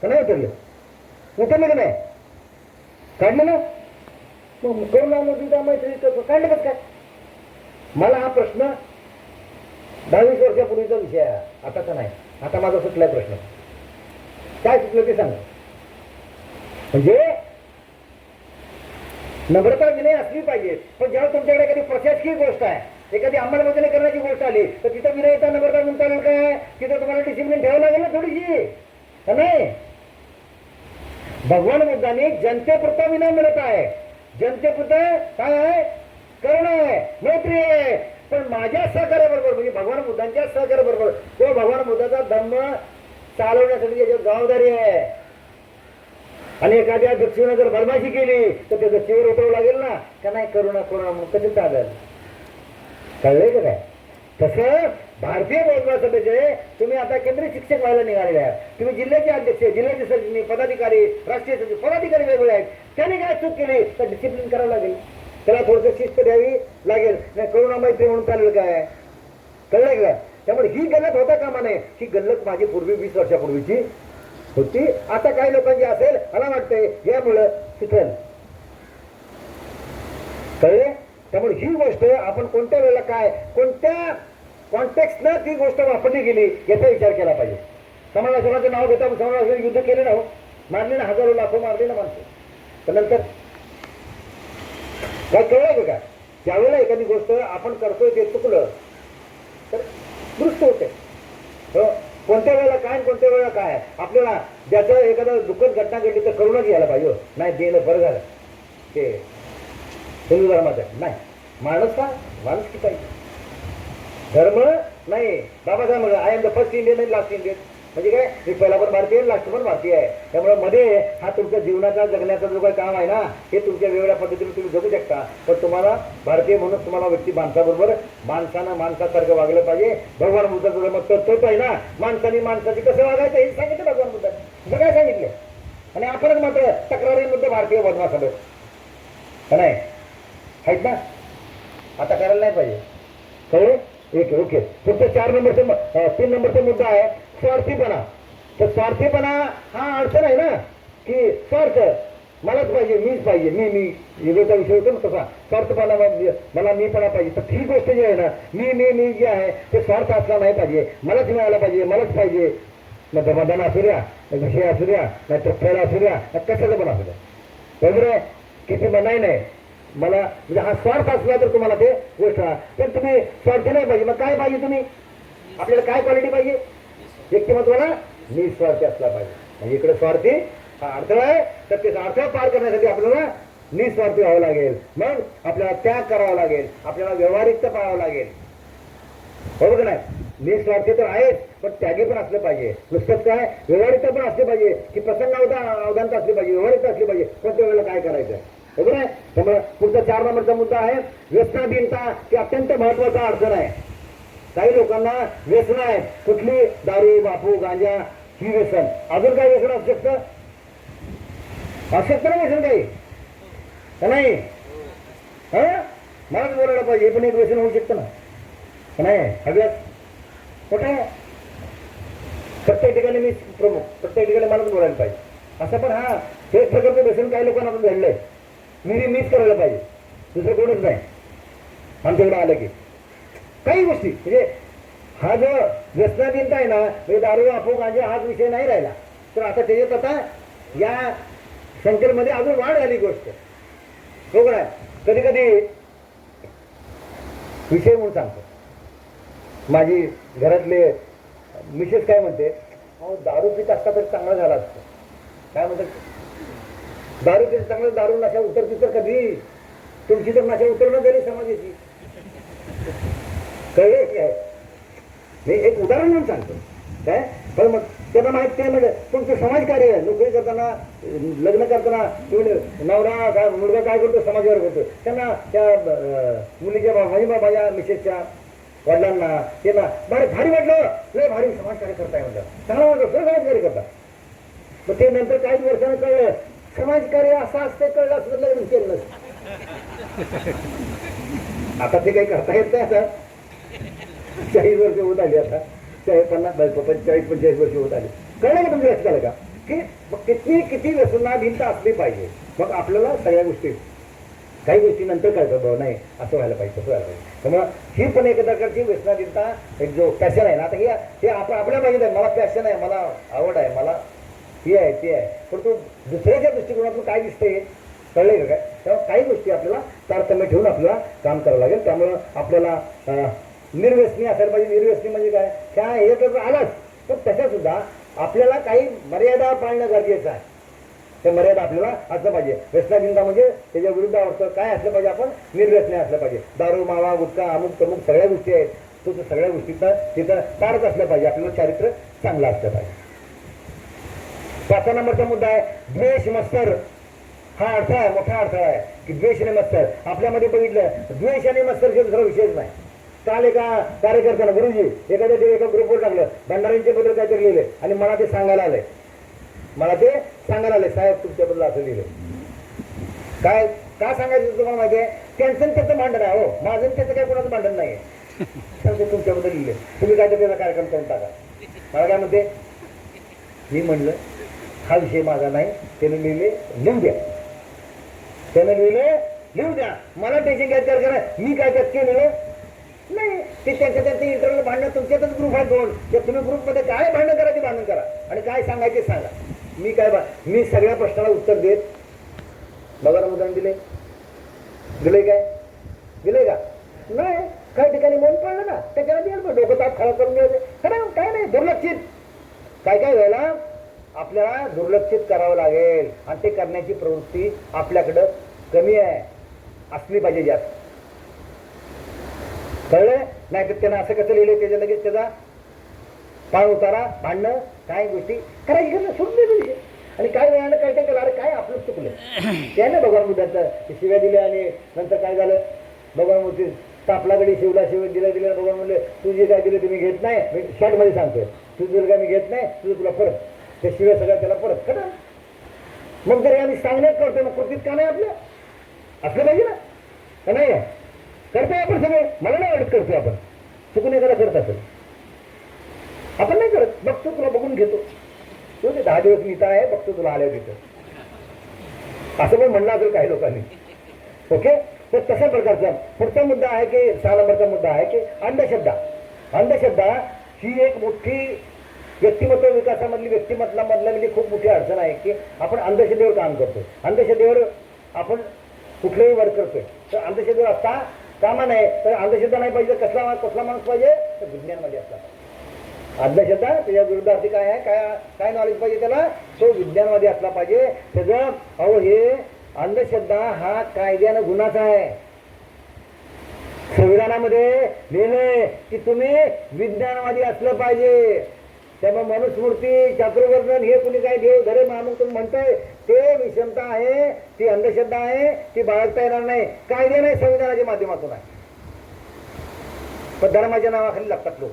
का नाही उतरले, उतरले का नाही, काढले ना. मग करुणा, मुदिता, मैत्री काढले कसं काय. मला हा प्रश्न 22 वर्षापूर्वीचा विषय आहे, आताचा नाही. आता माझा सुटलाय प्रश्न. काय सुटलं ते सांगा. म्हणजे नम्रता विनय असली पाहिजे. पण जेव्हा तुमच्याकडे एखादी प्रशासकीय गोष्ट आहे, एखादी अंमलबजावणी करण्याची गोष्ट आली, तर तिथं विनयता नम्रता म्हणता येईल काय, तिथं तुम्हाला डिसिप्लिन ठेवावं लागेल ना थोडीशी, का नाही. भगवान बुद्धांनी जनतेपुरता विनय मिळत आहे, जनतेपुरतं काय आहे, करुणा आहे, मैत्री आहे. पण माझ्या सहकार्याबरोबर म्हणजे भगवान बुद्धांच्या सहकार्याबरोबर तो भगवान बुद्धाचा धम्म चालवण्यासाठी त्याची जबाबदारी आहे. आणि एखाद्या व्यक्तीने जर बदमाशी केली तर त्याचं चिवर उतरावं लागेल ना, का नाही. करुणा म्हणून कसं चालेल, कळलंय का काय. तसं भारतीय बौद्ध सभेचे तुम्ही आता केंद्रीय शिक्षक व्हायला निघालेले आहात. तुम्ही जिल्ह्याचे अध्यक्ष, जिल्ह्याचे सरचिटणीस, पदाधिकारी, राष्ट्रीय सचिव, पदाधिकारी वेगवेगळे आहेत. त्यांनी काय चूक केली तर डिसिप्लिन करावं लागेल, त्याला थोडंसं शिस्त द्यावी लागेल. नाही करुणा मैत्री म्हणून चालेल काय, कळलंय का. त्यामुळे ही गल्लत होता कामा नये. ही गल्लत माझी पूर्वी 20 वर्षापूर्वीची होती. आता काही लोकांची असेल, मला वाटतंय यामुळं सुटेल. कळले. त्यामुळे ही गोष्ट आपण कोणत्या वेळेला काय, कोणत्या कॉन्टेक्स्टनं ती गोष्ट वापरली गेली याचा विचार केला पाहिजे. समाजाचं नाव घेता समाजाचं युद्ध केले ना, हो मारले ना, हजारो लाखो मारले ना माणसं. पण नंतर काय कळलं का, ज्यावेळेला एखादी गोष्ट आपण करतोय ते चुकलं तर दुरुस्त होते. कोणत्या वेळेला काय, कोणत्या वेळेला काय. आपल्याला ज्याचं एखादं दुःखद घटना घडली तर करूनच घ्यायला पाहिजे. नाही देणं बरं झालं ते हिंदू धर्माचं नाही. माणूस का माणूस की पाहिजे, धर्म नाही. बाबासाहेब म्हणा I am the first Indian आणि लास्ट इंडियन. म्हणजे काय, मी पहिला पण भारतीय, लास्ट पण भारतीय आहे. त्यामुळे मध्ये हा तुमच्या जीवनाचा जगण्याचा जो काही काम आहे ना, हे तुमच्या वेगवेगळ्या पद्धतीने तुम्ही जगू शकता. पण तुम्हाला भारतीय म्हणून तुम्हाला व्यक्ती माणसाबरोबर माणसानं माणसासारखं वागलं पाहिजे. भगवान बुद्धाचं मग तत्वच आहे ना, माणसाने माणसाची कसं वागायचं हे सांगितलं भगवान बुद्धाने. तुझं काय सांगितलं. आणि आपणच मात्र तक्रारी मुद्दे भारतीय बदमाश आलो का नाही आहेत ना. आता करायला नाही पाहिजे. कळलं. एक ओके. फक्त 3 नंबरचा मुद्दा आहे स्वार्थीपणा. तर स्वार्थीपणा हा अडचण आहे ना, की स्वार्थ मलाच पाहिजे, मीच पाहिजे, मी इगोचा विषय होतो ना तसा. स्वार्थपणा मला मीपणा पाहिजे. तर ही गोष्ट जी आहे ना, मी जे आहे ते स्वार्थ असला नाही पाहिजे. मलाच मिळायला पाहिजे, मलाच पाहिजे. मग समाधान असू द्या, विषय असू द्या, नाही तर फळ असू द्या, कशाचं पण असू द्या. बरोबर आहे किती मनाई नाही मला, म्हणजे हा स्वार्थ असला तर तुम्हाला ते गोष्ट पण तुम्ही स्वार्थी नाही पाहिजे. मग काय पाहिजे तुम्ही, आपल्याला काय क्वालिटी पाहिजे व्यक्तिमत्वाला, निस्वार्थी असला पाहिजे. म्हणजे इकडे स्वार्थी हा अडथळा आहे, तर ते अडथळा पार करण्यासाठी आपल्याला निस्वार्थी व्हावं लागेल. मग आपल्याला त्याग करावा लागेल, आपल्याला व्यवहारिकता पाळावं लागेल. बरोबर नाही, निस्वार्थी तर आहेच पण त्यागी पण असलं पाहिजे. नुसतंच काय व्यवहारिकता पण असली पाहिजे की प्रसंग अवधानता असली पाहिजे, व्यवहारिकता असली पाहिजे. कोणत्या वेळेला काय करायचं आहे, बरोबर आहे. त्यामुळे पुढचा 4 नंबरचा मुद्दा आहे व्यसनाधीनता, की अत्यंत महत्वाचा अडचण आहे. काही लोकांना व्यसन आहे, कुठली दारू, बापू, गांजा ही व्यसन. अजून काय व्यसन असू शकतं, असू शकतं ना व्यसन काही का नाही. हा मलाच बोलायला पाहिजे, पण एक व्यसन होऊ शकतं ना, नाही सगळ्यात मोठं आहे. प्रत्येक ठिकाणी मी प्रमुख, प्रत्येक ठिकाणी मलाच बोलायला पाहिजे असं. पण हा हे प्रकारचं व्यसन काही लोकांना पण घडलंय, मीच करायला पाहिजे, दुसरं कोणच नाही. आमच्याकडे आलं की काही गोष्टी म्हणजे हा जो व्यसनाधीनता आहे ना, म्हणजे दारू, बापू, गांजा हाच विषय नाही राहिला. तर आता त्याच्यात आता या संख्येमध्ये अजून वाढ झाली गोष्ट. बरोबर आहे. कधी कधी विषय म्हणून सांगतो, माझी घरातले मिसेस काय म्हणते, अहो दारू पित असता तरी चांगला झाला असतं. काय म्हणतात, दारू पित चांगलं, दारू नशा उतरती तर कधी, तुमची तर नशा उतरणं झाली समाजाची. कळले काय, मी एक उदाहरण म्हणून सांगतो काय. पण मग त्यांना माहित ते म्हणजे तुमचं समाजकार्य आहे. नोकरी करताना, लग्न करताना तुम्ही नवरा काय मुलगा काय करतो, समाजावर करतो. त्यांना त्या मुलीच्या माझ्या मिसेसच्या वडिलांना त्यांना भारी वाटलं, लय भारी समाजकार्य करताय म्हणलं, चांगला वाटलं, समाजकार्य करता. मग ते नंतर काही वर्षानं कळलं समाजकार्य असं असते, कळलं असं लग्न केलं नसतं. आता ते काही करता येत नाही. आता 40 वर्ष होत आली, आता 40-45 वर्ष होत आली. कळलं का तुमच्या लक्षात आलं का की मग किती व्यसनाधीनता असली पाहिजे. मग आपल्याला सगळ्या गोष्टी, काही गोष्टी नंतर कळतात, भाऊ नाही असं व्हायला पाहिजे, तसं व्हायला पाहिजे. त्यामुळं ही पण एक प्रकारची व्यसनाधीनता, एक जो पॅशन आहे ना, आता हे आपल्या माहिती आहे, मला पॅशन आहे, मला आवड आहे, मला ही आहे ती आहे. पण तो दुसऱ्याच्या दृष्टिकोनातून काय दिसतंय कळलंय का काय. तेव्हा काही गोष्टी आपल्याला तारतम्य ठेवून आपल्याला काम करावं लागेल. त्यामुळं आपल्याला निर्व्यसनी असायला पाहिजे. निर्व्यसनी म्हणजे काय हे तर आलाच, पण त्याच्यात सुद्धा आपल्याला काही मर्यादा पाळणं गरजेचं आहे. त्या मर्यादा आपल्याला असलं पाहिजे. व्यसनाधीनता म्हणजे त्याच्या विरुद्ध अर्थ काय असलं पाहिजे, आपण निर्व्यसनी असलं पाहिजे. दारू, मावा, गुटखा, अमुक तमुक सगळ्या गोष्टी आहेत, तो सगळ्या गोष्टीचं तिथं टाळत असलं पाहिजे. आपल्याला चारित्र्य चांगलं असलं पाहिजे. 5 नंबरचा मुद्दा आहे द्वेष, मत्सर. हा अडथळा आहे, मोठा अडथळा आहे की द्वेष आणि मत्सर. आपल्यामध्ये बघितलं द्वेष आणि मत्सरचे दुसरा विषयच नाही. काल एका कार्यकर्त्यानं, गुरुजी एका ग्रुपवर टाकलं, भंडारींच्या बद्दल काहीतरी लिहिले आणि मला ते सांगायला आलंय, साहेब तुमच्याबद्दल असं लिहिलं. काय का सांगायचं तुम्हाला माहिती आहे, त्यांचं त्याचं भांडण आहे. हो, माझं त्याचं काही कोणाचं भांडण नाही आहे. तुमच्याबद्दल लिहिले, तुम्ही काय त्याचा कार्यक्रम करून टाका. मला काय म्हणते, मी म्हणलं हा विषय माझा नाही, त्याने लिहिले लिहू द्या, मला टेन्शन घ्यायचं करा, मी काय त्यात केलेलं नाही. ते त्यांच्या इंटरव्ह्यू भांडणं, तुमच्यातच ग्रुप आहे 2, तुम्ही ग्रुपमध्ये काय भांडण करा ते भांडण करा आणि काय सांगायचे सांगा. मी सगळ्या प्रश्नाला उत्तर देत. बघा ना, उदाहरण दिले काय दिले का नाही. काही ठिकाणी मन पडलं ना, त्याच्याला डोकं ताप खराब करून घ्यायचं. खरं काय नाही, दुर्लक्षित काय वेळेला आपल्याला दुर्लक्षित करावं लागेल आणि ते करण्याची प्रवृत्ती आपल्याकडं कमी आहे, असली पाहिजे जास्त. कळलं नाही तर त्यांना असं कसं लिहिलं, त्याच्या लगेच त्याचा पाय उतारा, भांडणं, काय गोष्टी करायची करणं सोडून द्यायचं. आणि काय वेळानं काय केलं, अरे काय आपलं चुकलं त्याने भगवान बुद्धाचं शिव्या दिल्या आणि नंतर काय झालं, भगवान मूर्ती तापलाकडे शिवला, दिल्या भगवान म्हणले तू जे काय दिलं तुम्ही घेत नाही. मी शॉर्टमध्ये सांगतोय, तुझं काय मी घेत नाही, तुझं तुला परत, त्या शिव्या सगळ्या त्याला परत करा. मग जर आम्ही सांगण्यात करतो ना, कृतीत का नाही आपल्या असलं पाहिजे ना, का नाही करतोय आपण सगळे. मला नाही वाटत करतोय आपण, चुकून एखादा करत असेल आपण नाही करत. बघतो तुला बघून घेतो, तू ते 10 दिवस मित्र आहे, बघतो तुला आल्या तिथं, असं पण म्हणलं असेल काही लोकांनी. ओके, तर तशा प्रकारचा पुढचा मुद्दा आहे की 6 नंबरचा मुद्दा आहे की अंधश्रद्धा ही एक मोठी व्यक्तिमत्व विकासामधली, व्यक्तिमत्वामधली खूप मोठी अडचण आहे की आपण अंधश्रद्धेवर काम करतो. अंधश्रद्धेवर आपण कुठलाही वर्ग करतोय तर अंधश्रद्धा असता कामा नाही. तर अंधश्रद्धा नाही पाहिजे, कसला कसला माणूस पाहिजे तर विज्ञानमध्ये असला पाहिजे. अंधश्रद्धा त्याच्या विरुद्धार्थी काय आहे, काय काय नॉलेज पाहिजे त्याला, तो विज्ञानमध्ये असला पाहिजे. त्याचं अहो हे अंधश्रद्धा हा कायद्यानं गुन्हाचा आहे. संविधानामध्ये लिहिलंय की तुम्ही विज्ञानवादी असलं पाहिजे. त्यामुळे मनुस्मृती चातुर्वर्णन हे कुणी काय देव धरे मानून तुम्ही म्हणताय ते विषमता आहे, ती अंधश्रद्धा आहे, ती बाळगता येणार नाही. कायदे नाही, संविधानाच्या माध्यमातून आहे. पण धर्माच्या नावाखाली लागतात लोक.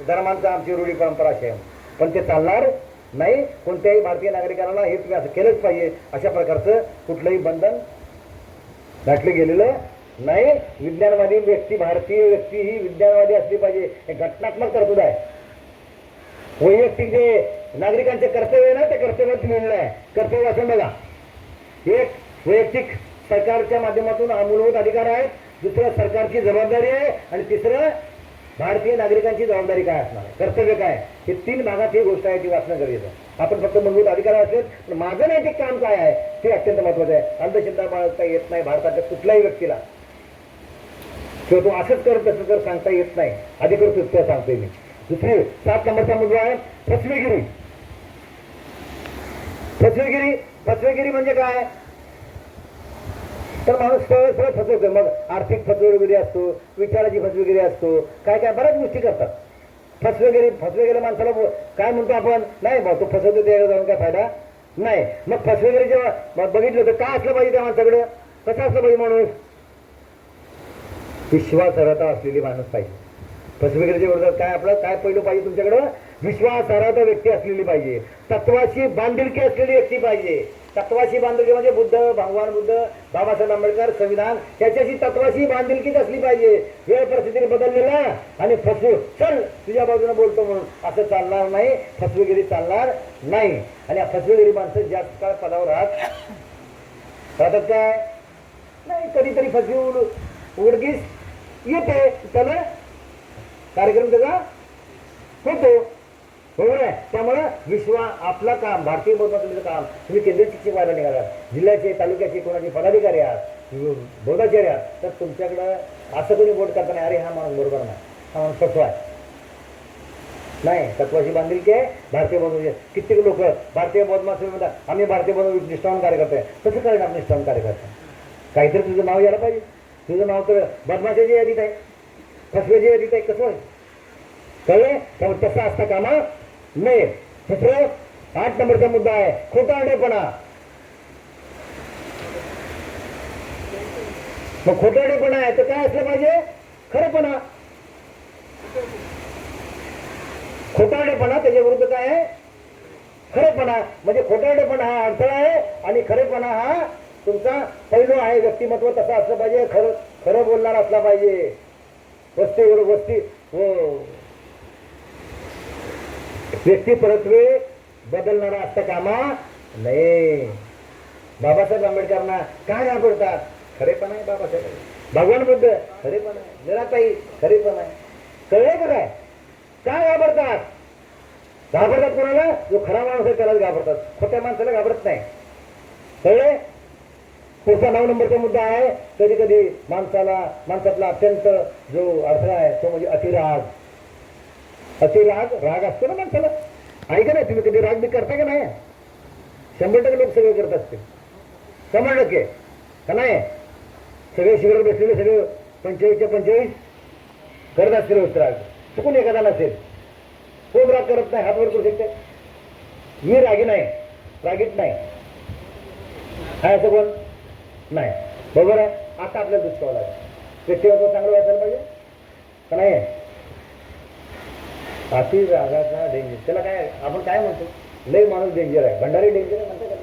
धर्मांचा आमची रूढी परंपरा अशी आहे, पण ते चालणार नाही. कोणत्याही भारतीय नागरिकांना हे तुम्ही असं केलंच पाहिजे अशा प्रकारचं कुठलंही बंधन घातलं गेलेलं नाही. विज्ञानवादी व्यक्ती, भारतीय व्यक्ती ही विज्ञानवादी असली पाहिजे. हे घटनात्मक तरतूद आहे. वैयक्तिक जे नागरिकांचे कर्तव्य आहे ना, ते कर्तव्यात मिळणं आहे. कर्तव्य असं बघा, एक वैयक्तिक सरकारच्या माध्यमातून मूलभूत अधिकार आहेत, दुसरं सरकारची जबाबदारी आहे, आणि तिसरं भारतीय नागरिकांची जबाबदारी काय असणार आहे, कर्तव्य काय. हे तीन भागात ही गोष्ट आहे ती वाचणं गरजेचं आहे. आपण फक्त मूलभूत अधिकार असले पण माझं नैतिक काम काय आहे ते अत्यंत महत्वाचं आहे. अंधश्रद्धा बाळगता येत नाही भारताच्या कुठल्याही व्यक्तीला, किंवा तो असंच कर तसं कर सांगता येत नाही. अधिकृत उत्तर सांगतोय मी. दुसरी 7 नंबरचा मुद्दा आहे फसवेगिरी. फसवेगिरी फसवेगिरी म्हणजे काय तर माणूस सरळ फसवतो. मग आर्थिक फसवेगिरी असतो, विचाराची फसवेगिरी असतो, काय काय बऱ्याच गोष्टी करतात. फसवेगिरी माणसाला काय म्हणतो आपण, नाही बा तो फसवतो त्याला जाऊन काय फायदा नाही. मग फसवेगिरी जेव्हा बघितलं तर काय असलं पाहिजे त्या माणसाकडे, कसं असलं पाहिजे माणूस, विश्वासार्हता असलेली माणूस पाहिजे. फसवेगिरीच्या विरोधात काय आपलं काय पहिलं पाहिजे तुमच्याकडं, विश्वासार्हता व्यक्ती असलेली पाहिजे. तत्वाशी बांधिलकी असलेली व्यक्ती पाहिजे. तत्वाशी बांधिलकी म्हणजे बुद्ध, भगवान बुद्ध, बाबासाहेब आंबेडकर, संविधान, त्याच्याशी तत्वाशी बांधिलकीच असली पाहिजे. वेळ परिस्थितीने बदललेला आणि फसवू चल तुझ्या बाजूने बोलतो म्हणून असं चालणार नाही. फसवेगिरी चालणार नाही. आणि फसवेगिरी माणसं जास्त काळ पदावर राहतात काय नाही, कधीतरी फसवी उडगीस येते, त्याला कार्यक्रम त्याचा होतो, बरोबर आहे. त्यामुळे आपलं काम, भारतीय बौद्धाचं काम, तुम्ही केंद्रीय शिक्षक व्हायला निघालात, जिल्ह्याचे तालुक्याचे कोणाचे पदाधिकारी आहात, बोधाचार्य आहात, तर तुमच्याकडं असं कोणी बोट करता नाही अरे हा माणूस बरोबर नाही, हा माणूस फसवा आहे नाही. तत्वाशी बांधिलकी आहे. भारतीय बौद्ध कित्येक लोक भारतीय बौद्ध म्हणतात आम्ही भारतीय बौद्ध निष्ठावान कार्यकर्ते आहे. कसं करणार निष्ठावान कार्यकर्ता, काहीतरी तुझं नाव यायला पाहिजे. तुझं नाव तर बदमाशाची यादीत आहे, फसवेची यादीत आहे, कसं कळले. त्यामुळे तसं असता कामा नाही. दुसरं 8 नंबरचा मुद्दा आहे खोटारडेपणा. मग खोटारडेपणा आहे तर काय असलं पाहिजे, खरेपणा. खोटारडेपणा त्याच्या विरुद्ध काय आहे, खरेपणा. म्हणजे खोटारडेपणा हा अडथळा आहे आणि खरेपणा हा तुमचा पैलू आहे. व्यक्तिमत्व तसं असलं पाहिजे, खरं बोलणार असला पाहिजे. वस्ती व्यक्ती परत्वे बदलणारा असता कामा नाही. बाबासाहेब आंबेडकरांना काय घाबरतात, खरेपणा आहे. बाबासाहेब भगवान बुद्ध खरेपणा आहे, निराताई खरेपणा आहे. कळले का काय घाबरतात कोणाला, जो खरा माणूस आहे त्यालाच घाबरतात, खोट्या माणसाला घाबरत नाही. कळले. पुढचा 9 नंबरचा मुद्दा आहे कधी कधी माणसातला अत्यंत जो अडथळा आहे तो म्हणजे अतिराग. राग असतो ना माणसाला, ऐका नाही तुम्ही कधी राग बी करता का नाही, 100% लोक सगळे करत असते, 100% का नाही. सगळे शिबिरात बसलेले सगळे 25च्या 25 करत असतील राग. चुकून एखादा नसेल, कोण राग करत नाही हात वर करू शकते, मी रागी नाही, रागीत नाही आहे असं कोण नाही, बरोबर आहे. आता आपल्याला दुष्काळ लागेल, व्यक्तिमत्व चांगलं वाचायला पाहिजे का नाही. अति रागाचा डेंजर, त्याला काय आपण काय म्हणतो, लय माणूस डेंजर आहे, भंडारी डेंजर आहे म्हणता का,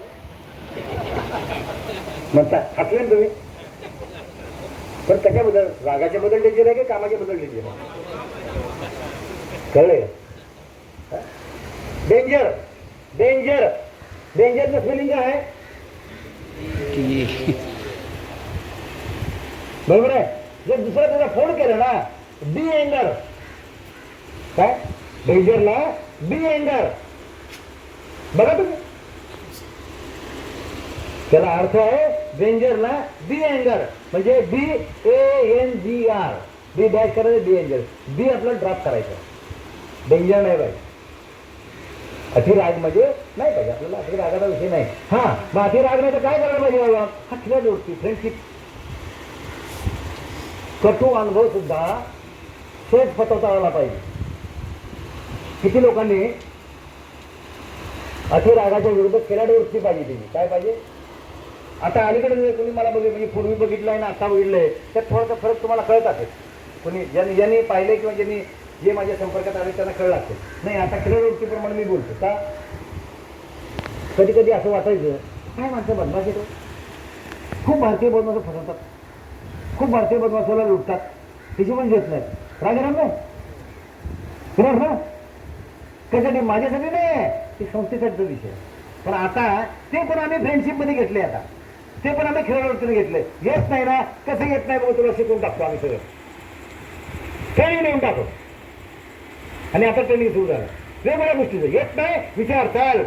म्हणता हसले ना तुम्ही. पण कशाबद्दल, रागाच्या बद्दल डेंजर आहे की कामाच्या बद्दल डेंजर आहे, कळले. डेंजरचं स्पेलिंग काय आहे, बरोबर आहे. जर दुसरा त्याचा फोन केला ना, बी एंगर, काय डेंजरला बी एंगर, बघा तुम्ही त्याला अर्थ आहे डेंजरला बी अँगर म्हणजे BANGR, बी डॅश करायचं, बी एंजर, बी आपल्याला ड्रॉप करायचं, डेंजर नाही पाहिजे. अतिराग म्हणजे नाही पाहिजे आपल्याला, अतिरागाचा विषय नाही. हा मग अतिराग नाही तर काय करायला पाहिजे बाबा? हा खिलाडी वृत्ती, फ्रेंडशिप. कटू अनुभव सुद्धा सहज पचवता आला पाहिजे. किती लोकांनी अतिरागाच्या विरुद्ध खिलाडी वृत्ती पाहिजे त्यांनी. काय पाहिजे? आता अलीकडे कोणी मला म्हणजे पूर्वी बघितलं आहे ना आता बघितलंय त्यात थोडासा फरक तुम्हाला कळत असेल. कोणी ज्यांनी पाहिले किंवा ज्यांनी जे माझ्या संपर्कात आले त्यांना कळलं असेल. नाही आता खिलाडी वृत्तीप्रमाणे मी बोलतो का, कधी कधी असं वाटायचं काय माणसं बदमाश येतो, खूप भारतीय बदमाश फसवतात, खूप भारतीय बदमाशाला लुटतात, त्याची पण घेत नाहीत. राजाराम नाही फिरणार ना कशासाठी? माझ्यासाठी नाही, ते संस्थेसाठीचा विषय. पण आता ते पण आम्ही फ्रेंडशिपमध्ये घेतले, आता ते पण आम्ही खेळावरतीने घेतले. येत नाही ना, कसं येत नाही बघ तुला शिकवून टाकतो आम्ही सगळं, ट्रेनिंग देऊन टाकतो. आणि आता ट्रेनिंग सुरू झालं वेगवेगळ्या गोष्टीचं. येत नाही विचार, चाल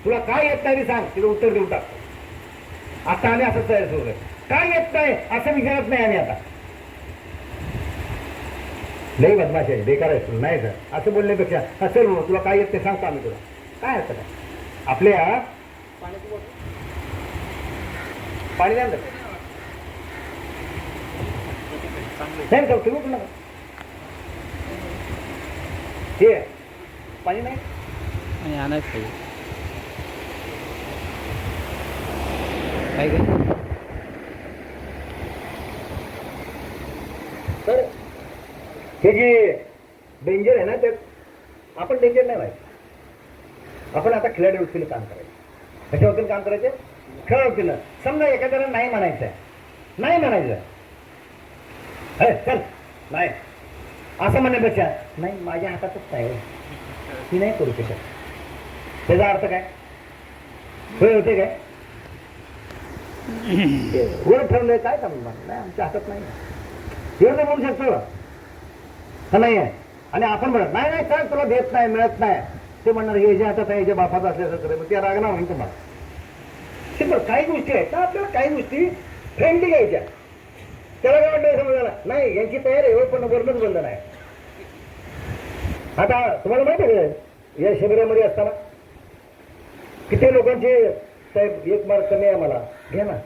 तुला काय येत नाही सांग, तिला उत्तर देऊन टाकतो. आता आम्ही असंच तयार सुरू आहे, काय येत नाही असं विचारत नाही आम्ही. आता लई बदमाश आहे, बेकार आहे नाही सर असं बोलण्यापेक्षा हा सर तुला काय येत ते सांगतो आम्ही तुला. काय असतं काय आपल्या पाणी द्या नाही का तुम्ही कुठं ते पाणी नाही आणायच पाहिजे काय काय तर हे जे डेंजर आहे ना ते आपण डेंजर नाही व्हायचं. आपण आता खिलाडी वृत्तीने काम करायचं. कशा वतीने काम करायचं? खेळ वतीनं. समजा एखाद्याला नाही म्हणायचं आहे, नाही म्हणायचं चल नाही असं म्हणण्यापेक्षा नाही माझ्या हातातच नाही ती नाही करू शकत, त्याचा अर्थ काय होय होते काय? वर ठरलंय काय समजा नाही आमच्या हातात नाही एवढं बोलू शकतो का नाही आहे. आणि आपण म्हणत नाही नाही चल तुला देत नाही मिळत नाही, ते म्हणणार हे जे हातात आहे जे बापाचं असल्याचं मग त्या रागणार होईल तुम्हाला. सिंपल काही गोष्टी आहेत तर आपल्याला काही गोष्टी फ्रेंडली घ्यायच्या. त्याला काय वाटतं समजायला नाही यांची तयारी आहे पण वरणच बंधन आहे. आता तुम्हाला माहिती आहे का या शिबिरामध्ये असताना किती लोकांचे साहेब एक मार्क कमी आहे मला घ्या ना,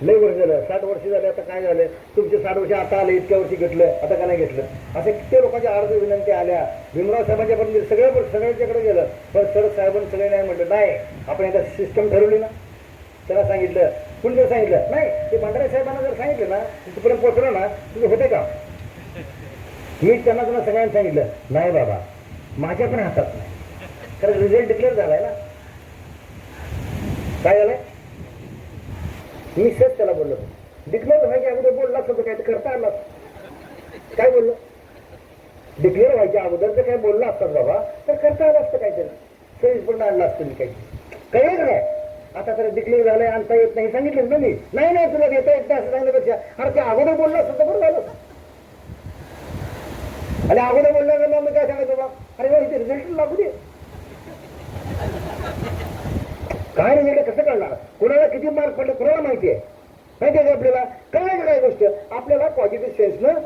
लय वर्ष झालं 60 वर्ष झाले, आता काय झालं तुमचे 60 वर्ष आता आले, इतक्या वर्षी घेतलं आता का नाही घेतलं, असे किती लोकांच्या अर्ज विनंती आल्या. भीमराव साहेबांच्या पण सगळ्यांच्याकडे गेलं पण सर साहेबांनी सगळे नाही म्हटलं. नाही आपण एकदा सिस्टम ठरवली ना, त्याला सांगितलं कुणी जर सांगितलं नाही ते भंडारे साहेबांना जर सांगितलं ना तिथपर्यंत पोहोचलं ना तुझं होते का. मी त्यांना सगळ्यांना सांगितलं नाही बाबा माझ्या पण हातात नाही, कारण रिझल्ट डिक्लेअर झालाय ना. काय झालंय मी सहज त्याला बोललो डिक्लेअर व्हायच्या अगोदर बोललाच होतं काय तर करता आला काय बोललो डिक्लेअर व्हायच्या अगोदर जर काय बोललं असतात बाबा तर करता आलं असतं काहीतरी सहज पण आणलं असतं मी काही कळलं काय. आता तर डिक्लेअर झालंय आणता येत नाही सांगितलं ना मी नाही नाही तुला देता येत नाही असं सांगण्यापेक्षा अरे ते अगोदर बोललं असतं तर बरं झालं. आणि अगोदर बोलल्यानंतर मग मी काय सांगायचं बाबा अरे बा इथे रिझल्ट लागू दे. काय रिझल्ट कसं कळणार, कोणाला किती मार्क पडले कोणाला माहिती आहे, माहिती आहे आपल्याला कळायचं काय गोष्ट. आपल्याला पॉझिटिव्ह सेन्सनं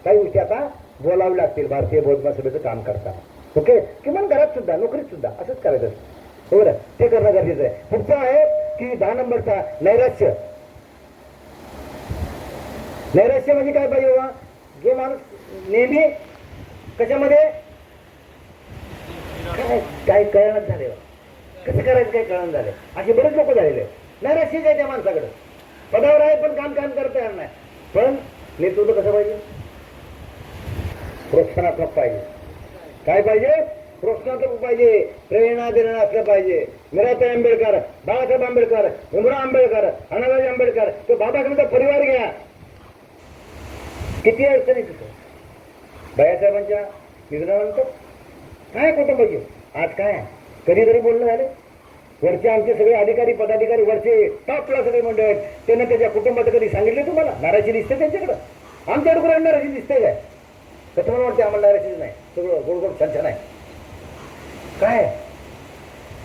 काही गोष्टी आता बोलावी लागतील भारतीय बौद्ध सभेचं काम करताना. ओके किमान घरात सुद्धा नोकरीत सुद्धा असंच करायचं असतं बरोबर, ते करणं गरजेचं आहे. पुढचं आहे की 10 नंबरचा नैराश्य. नैराश्य म्हणजे काय पाहिजे बाबा, जो माणूस नेहमी कशामध्ये काय कळणच झाले कसं करायचं काय कळण झाले असे बरेच लोक झालेले. नैराश्यच आहे त्या माणसाकडे, पदावर आहे पण काम करता येणार नाही. पण नेतृत्व कसं पाहिजे, प्रोत्साहनात्मक पाहिजे. काय पाहिजे, प्रोत्साहनात्मक पाहिजे, प्रेरणा देणारं असलं पाहिजे. मीराबाई आंबेडकर, बाळासाहेब आंबेडकर, भीमराव आंबेडकर, अण्णाभाऊ आंबेडकर, तो बाबासाहेबांचा परिवार घ्या किती अडचणी तिथं. बाळासाहेबांच्या निधनानंतर काय कुटुंब घेऊ आज काय कधीतरी बोलणं झाले. वरचे आमचे सगळे अधिकारी पदाधिकारी वरचे टॉपला सगळे मंडळ आहेत, त्यांना त्याच्या कुटुंबात कधी सांगितले तुम्हाला नाराजी दिसते त्यांच्याकडं. आमच्याकडे नाराजी दिसते काय तर तुम्हाला वाटते आम्हाला नाराजीच नाही, सगळं गोड गोड छान छान आहे. काय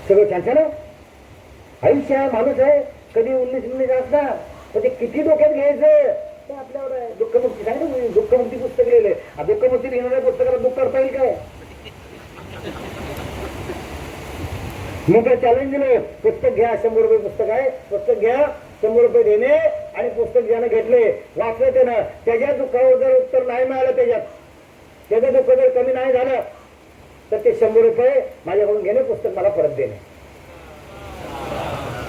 सगळं छान छान आहे, आयुष्य आहे, माणूस आहे, कधी 19 असणार, पण ते किती डोक्यात घ्यायचं ते आपल्यावर आहे. दुःखमुक्ती सांगितलं मी, दुःखमुक्ती पुस्तक लिहिलंय. दुःखमुक्ती लिहिणाऱ्या पुस्तकाला दुःख करता येईल काय? मी काय चॅलेंज दिलं, पुस्तक घ्या, 100 रुपये पुस्तक आहे, पुस्तक घ्या, 100 रुपये देणे, आणि पुस्तक ज्यानं घेतले वाचलं त्यानं, त्याच्या दुःखावर जर उत्तर नाही मिळालं, त्याचं दुःख जर कमी नाही झालं तर ते 100 रुपये माझ्याकडून घेणे, पुस्तक मला परत देणे,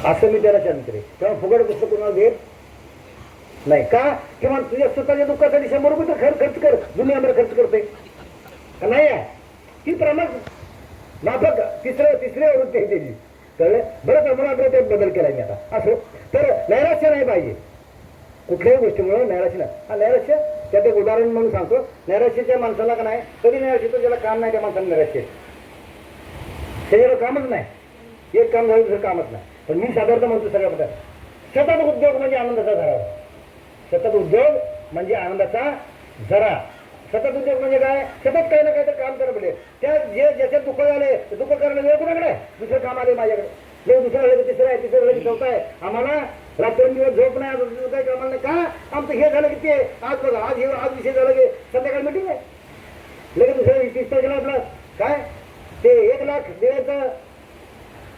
असं मी त्याला चॅलेंज केले. तेव्हा फुकट पुस्तक कोणाला देत नाही का? किंवा तुझ्या स्वतःच्या दुःखासाठी 100 रुपये तर खर्च कर, दुनियाभर खर्च करते का नाही आहे? ती प्रमाण माफक तिसरी वृत्ती आहे त्याची, कळलं? बरं तर मला त्यात बदल केलाय मी आता. असो तर नैराश्य नाही पाहिजे कुठल्याही गोष्टीमुळे, नैराश्य नाही. हा नैराश्य त्यात एक उदाहरण म्हणून सांगतो. नैराश्याच्या माणसाला का नाही, कधी नैराश्य तो ज्याला काम नाही त्या माणसाला नैराश्य, त्याच्यावर कामच नाही, एक काम झालं दुसरं कामच नाही. पण मी साधारणतः म्हणतो सगळ्या सतत उद्योग म्हणजे आनंदाचा झरा. सतत उद्योग म्हणजे आनंदाचा झरा. सतत उद्योग म्हणजे काय? सतत काही ना काही तर काम करायला पडले. त्या ज्याच्यात दुःख झाले दुःख करायला वेळ कुणाकडे आहे? दुसरं काम आले माझ्याकडे, वेळ दुसरं झालं की तिसरं आहे, तिसरं झालं की चौथा आहे. आम्हाला रात्रंदिवस झोप नाही, काही कामाला नाही का? आमचं हे झालं की ते आज बघा, आज विषय झाला की संध्याकाळी मिटिंग आहे, लगेच दुसऱ्या 30 तारखेला आपलं काय ते 1 लाख देण्याचा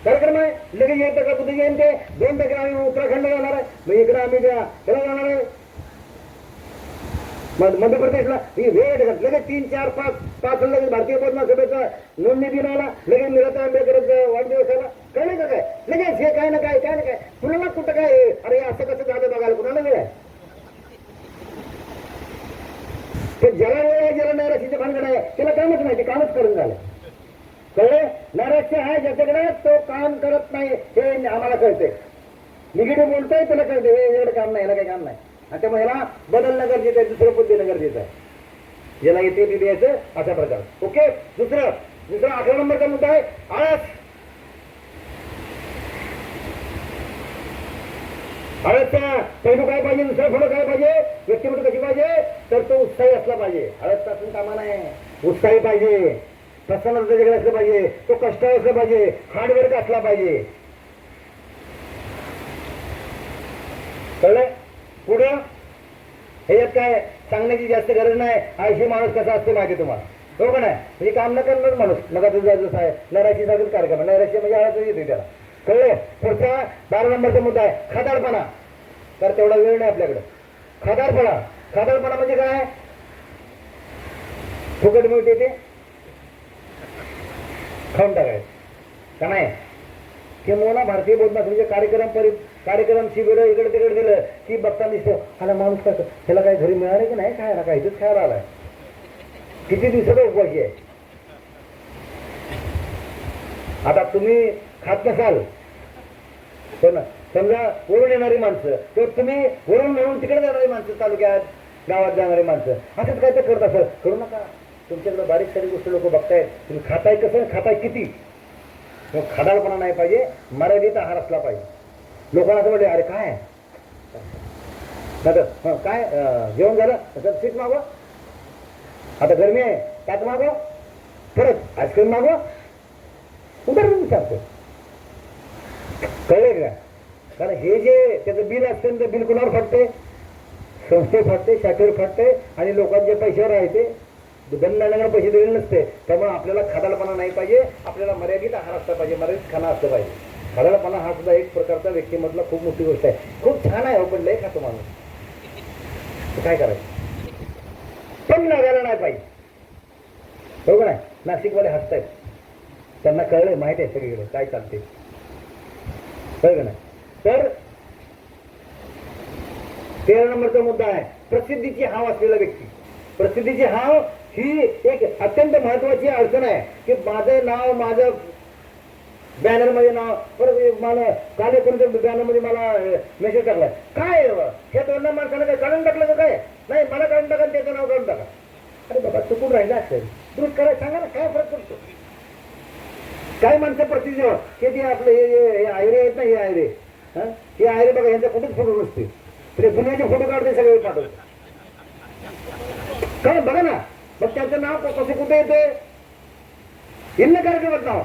कार्यक्रम आहे, लगेच 1 टक्का बुद्धी येईन, ते 2 टक्के आम्ही उत्तराखंड जाणार आहे, मग इकडे आम्ही त्याला जाणार आहे मध्य प्रदेशला. ही वेळ लगेच 3, 4, 5 लगेच भारतीय पद्मा सभेचा नोंदणी दिन आला, लगेच निराता आंबेडकर वाढदिवस आला. कळलं का काय? लगेच हे काय ना काय काय ना काय. कुणाला कुठं काय अरे असं कसं झालं बघायला कुणाला वेळ आहे? ते ज्याला वेळ आहे, ज्याला नैराश्याचे भानगड आहे, त्याला कामच नाही, ते कामच करून झालं. कळलं? नैराश्य आहे ज्याच्याकडे तो काम करत नाही, हे आम्हाला कळते. निगेटिव्ह बोलतोय त्याला कळते वेगवेगळं काम नाही, याला काही काम नाही, आणि त्यामुळे ह्याला बदलणं गरजेचं आहे, दुसरं पद देणं गरजेचं आहे. ज्याला येते ते द्यायचं अशा प्रकार. ओके. दुसरा 11 नंबरचा मुद्दा आहे आळस. आळसचा पैलू काय पाहिजे, दुसरा फळं काय पाहिजे, व्यक्तिमत्व कशी पाहिजे, तर तो उत्साही असला पाहिजे. आळस असून कामा नाही, उत्साही पाहिजे, प्रसन्न त्याच्याकडे असलं पाहिजे, तो कष्टाळू असला पाहिजे, हार्डवर्क असला पाहिजे. कळलं? पुढं हे काय सांगण्याची जास्त गरज नाही. आळशी माणूस कसा असतो माहिती तुम्हाला, हो का नाही? म्हणजे काम न करणार माणूस, नका तुझा जसं आहे नैराश्य सारखंच कार्यक्रम. नैराश्य म्हणजे आळस येते त्याला. कळले? पुढचा 12 नंबरचा मुद्दा आहे खादाडपणा. तर तेवढा वेळ नाही आपल्याकडे. खादाडपणा म्हणजे काय? फुकट मिळते ते खाऊन टाकायचं का नाही? किंवा भारतीय बौद्ध म्हणजे कार्यक्रम शिबिर इकडे तिकडे दिलं की बघता दिसतं हा माणूस काय त्याला काही घरी मिळाले की नाही खायला, काय इथंच खायला आलाय, किती दिवसाचा उपवासी आहे. आता तुम्ही खात नसाल पण समजा वरून येणारी माणसं किंवा तुम्ही वरून म्हणून तिकडे जाणारी माणसं, तालुक्यात गावात जाणारी माणसं असंच काय तर करत असेल, करू नका. तुमच्याकडे बारीक सारी गोष्ट लोक बघतायत, तुम्ही खाताय कसं, खाताय किती. खादाळपणा नाही पाहिजे, मर्यादित आहार असला पाहिजे. लोकांना असं म्हणले अरे काय काय जेवण झालं तर सीट मागवा, आता गरमी आहे त्यात मागवा, परत आईस्क्रीम मागवा, उदाहरण विचारतो. कळले का? कारण हे जे त्याचं बिल असतं ते बिल कुणावर फाटते, संस्थेत फाटते, शाखेवर फाटते, आणि लोकांच्या पैशावर आहे ते दंडाला पैसे दिले नसते. त्यामुळे आपल्याला खादाळपणा नाही पाहिजे, आपल्याला मर्यादित आहार असला पाहिजे, मर्यादित खाणं असलं पाहिजे. खादाळपणा हा सुद्धा एक प्रकारचा व्यक्तिमत्वाला खूप मोठी गोष्ट आहे. खूप छान आहे हो, पण लय खातो माणूस, काय करायचं, पण लागायला नाही पाहिजे, हो का नाही? नाशिकवाले हसतायत, त्यांना कळलंय, माहित आहे सगळीकडे काय चालते, कळलं का नाही? तर 13 नंबरचा मुद्दा आहे प्रसिद्धीची हाव असलेला व्यक्ती. प्रसिद्धीची हाव ही एक अत्यंत महत्वाची अडचण आहे की माझं नाव, माझं बॅनर मध्ये नाव, परत मला काल कोणत्या बॅनर मध्ये मला मेसेज टाकलाय, काय हे 2 माणसाला काय काढून टाकलं का? काय नाही, मला काढून टाका, त्याचं नाव काढून टाका. अरे बाबा चुकून राहिला असेल, दुरुस्त करायला सांगा ना, काय फरक पडतो? काय माणसं प्रसिद्धी हे जे आपलं हे आयरे आहेत ना, हे आयरे, हे आयरे बघा, यांचा कुठेच फोटो नसते, ते पुण्याचे फोटो काढते, सगळे पाठवते. काय बघा ना, मग त्यांचं नाव कसे कुठे येते, इन्न कार्यक्रमात नाव,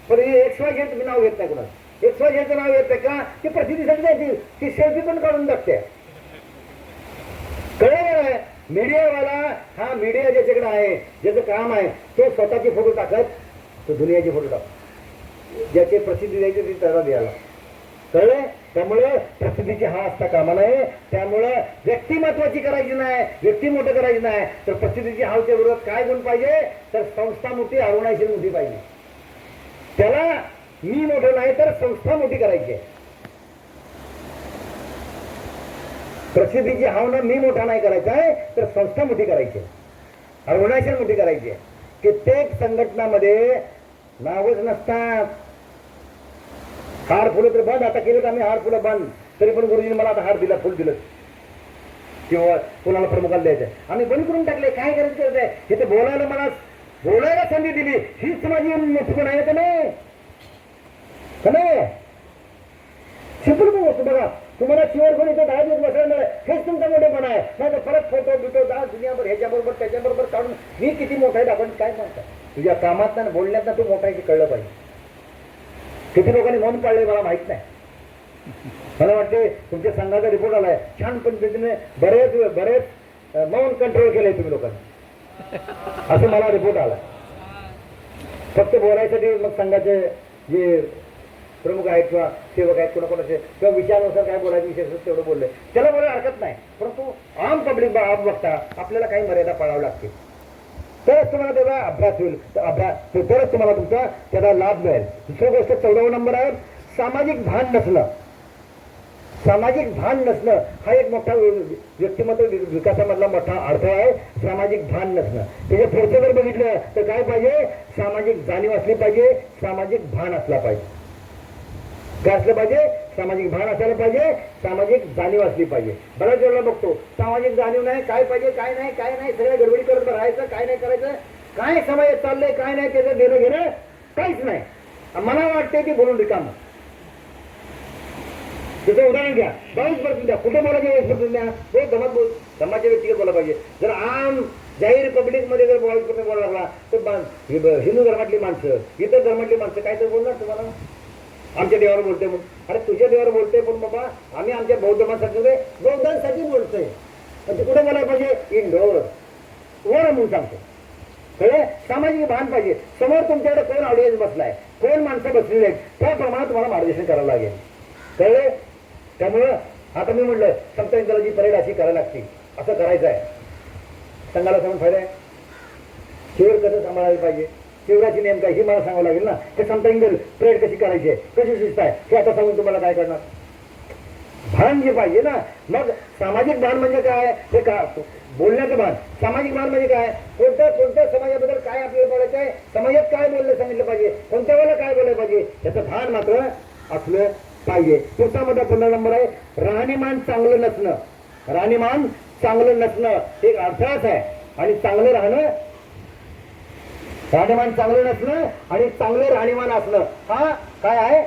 पण XY घेत, तुम्ही नाव घेत नाही कुणाला. XYZचं नाव येतं का ती प्रसिद्धीसाठी द्यायची, ती सेल्फी पण काढून टाकते. कळलं आहे मीडियावाला, हा मीडिया ज्याच्याकडे आहे, ज्याचं काम आहे, तो स्वतःचे फोटो टाकत, तो दुनियाचे फोटो टाकत, ज्याचे प्रसिद्धी द्यायची ती त्याला द्यायला. कळलं. त्यामुळे प्रसिद्धीची हा असता कामा नये. त्यामुळं व्यक्ती महत्वाची करायची नाही, व्यक्ती मोठं करायची नाही, तर प्रसिद्धीची हावच्या विरोधात काय गुण पाहिजे, तर संस्था मोठी, अरुणाचल मोठी पाहिजे. त्याला मी मोठं नाही तर संस्था मोठी करायची आहे. प्रसिद्धीची हावना मी मोठा नाही करायचा आहे, तर संस्था मोठी करायची आहे, अरुणाचल मोठी करायची आहे. कित्येक संघटनामध्ये नावच नसतात. हार फुलं तर बंद, आता केलं तर आम्ही हार फुलं बंद, तरी पण गुरुजीने मला आता हार दिला, फुल दिलं, किंवा कोणाला प्रमुखाला द्यायचं आम्ही बंद करून टाकले. काय करायचं करत आहे, हे तर बोलायला, मला बोलायला संधी दिली, हीच माझी मोठपण आहे का नाही? सिंपल गोष्ट बघा, तुम्हाला चिवर कोणी तर 10 दिवस बसवणार आहे, हेच तुमचा मोठेपण आहे. नाही तर परत फोटो बिटो दहा दुनियाभर ह्याच्याबरोबर त्याच्याबरोबर काढून मी किती मोठा आहे आपण काय म्हणता. तुझ्या कामात ना बोलण्यात ना तू मोठा आहे कळलं पाहिजे. किती लोकांनी मौन पाळले मला माहित नाही. मला वाटते तुमच्या संघाचा रिपोर्ट आलाय, छान पद्धतीने बरेच मौन कंट्रोल केलंय तुम्ही लोकांनी, असं मला रिपोर्ट आला. फक्त बोलायसाठी मग संघाचे जे प्रमुख आहेत किंवा सेवक आहेत कोणाकोणाचे किंवा विचारानुसार काय बोलायचं विषय तेवढं बोलले, त्याला बोलायला हरकत नाही. परंतु आम पब्लिक बघता आपल्याला काही मर्यादा पाळावी लागते, तरच तुम्हाला त्याचा अभ्यास होईल, तरच तुम्हाला तुमचा त्याचा लाभ मिळेल. दुसरी गोष्ट 14 नंबर आहे सामाजिक भान नसणं. सामाजिक भान नसणं हा एक मोठा व्यक्तिमत्व विकासामधला मोठा अडथळा आहे. सामाजिक भान नसणं, त्याच्या पुढचं जर बघितलं तर काय पाहिजे, सामाजिक जाणीव असली पाहिजे, सामाजिक भान असला पाहिजे. काय असलं पाहिजे, सामाजिक भान असायला पाहिजे, सामाजिक जाणीव असली पाहिजे. बऱ्याच वेळेला बघतो सामाजिक जाणीव नाही, काय पाहिजे काय नाही, सगळ्या गडबडी करत राहायचं, काय नाही करायचं, काय समाजात चाललंय काय नाही त्याचं देणं घेणं काहीच नाही. मला वाटते की बोलून रिकाम. त्याचं उदाहरण घ्या, 22% द्या, कुठे बोलायचे 22% द्या, हे धमाच्या व्यक्तिगत बोला पाहिजे. जर आम जाहीर पब्लिकमध्ये जर 22% बोलायला लागला तर हिंदू धर्मातली माणसं, इतर धर्मातली माणसं काय तर बोलणार तुम्हाला, आमच्या देवावर बोलतोय म्हणून. अरे तुझ्या देवावर बोलतोय पण बाबा आम्ही आमच्या बौद्ध धर्मासाठी बौद्धांसाठी बोलतोय, म्हणजे कुठे बोलायला पाहिजे, इंडोर वर म्हणून सांगतो. कळे, सामाजिक भान पाहिजे. समोर तुमच्याकडे कोण ऑडियन्स बसलाय, कोण माणसं बसलेली आहेत, त्याप्रमाणे तुम्हाला मार्गदर्शन करायला लागेल. कळले. त्यामुळं आता मी म्हटलं संत इंद्राची परेड अशी करायला लागते, असं करायचं आहे. संघाला सांगून फायदा आहे. शिवर कसं सांभाळायला पाहिजे, शिवराची नेम काय ही मला सांगावं लागेल ना. ते संत इंद्र परेड कशी करायची आहे, कशी शिस्त आहे, हे आता सांगून तुम्हाला काय करणार. भान जे पाहिजे ना. मग सामाजिक भान म्हणजे काय, हे का बोलण्याचं भान. सामाजिक भान म्हणजे काय, कोणत्या समाजाबद्दल काय आपल्याला बोलायचं आहे, समाजात काय बोललं सांगितलं पाहिजे, कोणत्या वेळेला काय बोलायला पाहिजे, याचं भान मात्र असलं पाहिजे. पुढचा मुद्दा 15 नंबर आहे राहणीमान चांगलं नसणं. राहणीमान चांगलं नसणं एक अर्थाच आहे. आणि चांगलं राहणं, राहणीमान चांगलं नसणं आणि चांगलं राहणीमान असणं हा काय आहे,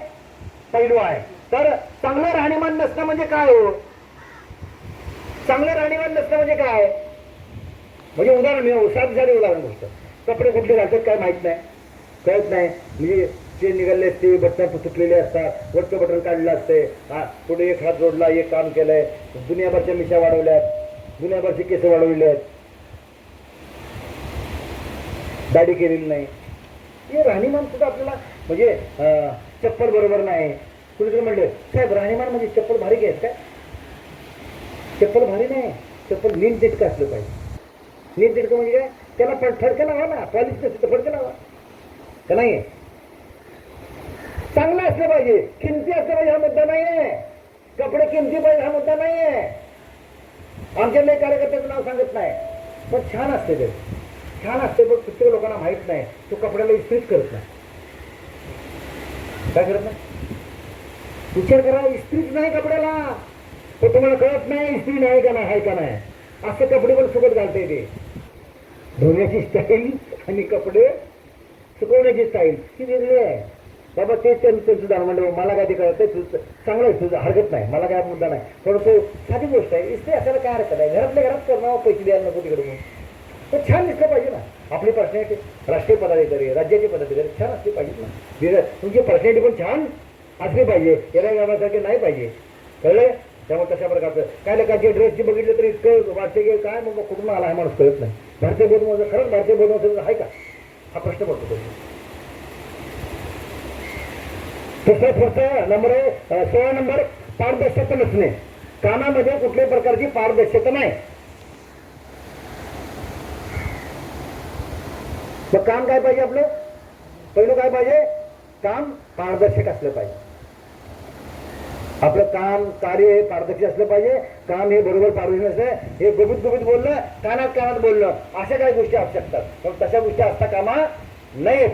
पैलू आहे. तर चांगलं राहणीमान नसणं म्हणजे काय हो, चांगलं राहणीमान नसणं म्हणजे काय, म्हणजे उदाहरण मी साधे उदाहरण गोष्ट, कपडे कुठले घालतात काय माहित नाही, कळत नाही, म्हणजे ते निघाले असते, बटन तुटलेले असतात, वरचं बटन काढलं असते, पुढे एक हात जोडला, एक काम केलंय, दुनियाभरच्या मिशा वाढवल्यात, दुनियाभरचे केस वाढवले आहेत, दाढी केलेली नाही. हे राहणीमान सुद्धा आपल्याला म्हणजे चप्पल बरोबर नाही. कुणीतरी म्हणलं साहेब राहणीमान म्हणजे चप्पल भारी घ्यायच काय, चप्पल भारी नाही, चप्पल नीट तिटकं असलं पाहिजे. नीट तिटकं म्हणजे काय, त्याला फडकं लावा ना, पॉलिश नसते तर फडकं लावा का नाही. चांगलं असलं पाहिजे, किमती असलं पाहिजे हा मुद्दा नाही आहे, कपडे किमती पाहिजे हा मुद्दा नाही आहे. आमच्याकडे कार्यकर्त्याचं नाव सांगत नाही, पण छान असते ते, छान असते, पण प्रत्येक लोकांना माहित नाही. तो कपड्याला इस्त्रीच करत नाही. काय करत नाही, विचार करा, इस्त्रीच नाही कपड्याला, तर तुम्हाला कळत नाही इस्त्री नाही का नाही, आहे का नाही. असे कपडे पण सुकत घालता येते. धुण्याची स्टाईल आणि कपडे सुकवण्याची स्टाईल ही वेगळी आहे बाबा. ते त्यांचं धर्म म्हणलं मला काय ते कळत चांगलं आहे तुझं, हरकत नाही, मला काय मुद्दा नाही. परंतु साधी गोष्ट आहे, इस्त्री असायला काय हरकत आहे, घरातल्या घरात करणं, पैसे द्यायला नको तिकडे, तर छान दिसलं पाहिजे ना. आपली पर्सनॅलिटी राष्ट्रीय पदाधिकारी, राज्याची पदाधिकारी छान असली पाहिजे ना. तुमची पर्सनॅलिटी पण छान असली पाहिजे, येण्या गावासाठी नाही पाहिजे. कळलं? त्यामुळे तशा प्रकारचं काय लोकांची ड्रेसची बघितलं तरी इतकं वाटते की काय मग कुठून आला आहे माणूस कळत नाही. भारतीय बोधमधून खरंच भारतीय बोधमधून आहे का हा प्रश्न पडतो. पुढचा नंबर आहे 16 नंबर, पारदर्शकता नसणे. कामामध्ये कुठल्याही प्रकारची पारदर्शकता नाही. मग काम काय पाहिजे आपलं? पहिलं काय पाहिजे? काम पारदर्शक असलं पाहिजे. आपलं काम कार्य हे पारदर्शक असलं पाहिजे. काम हे बरोबर पारदर्शक असतं. हे गुबीत गुबीत बोलणं, कानात कानात बोलणं, अशा काही गोष्टी असू शकतात. पण तशा गोष्टी असता कामा नाहीत.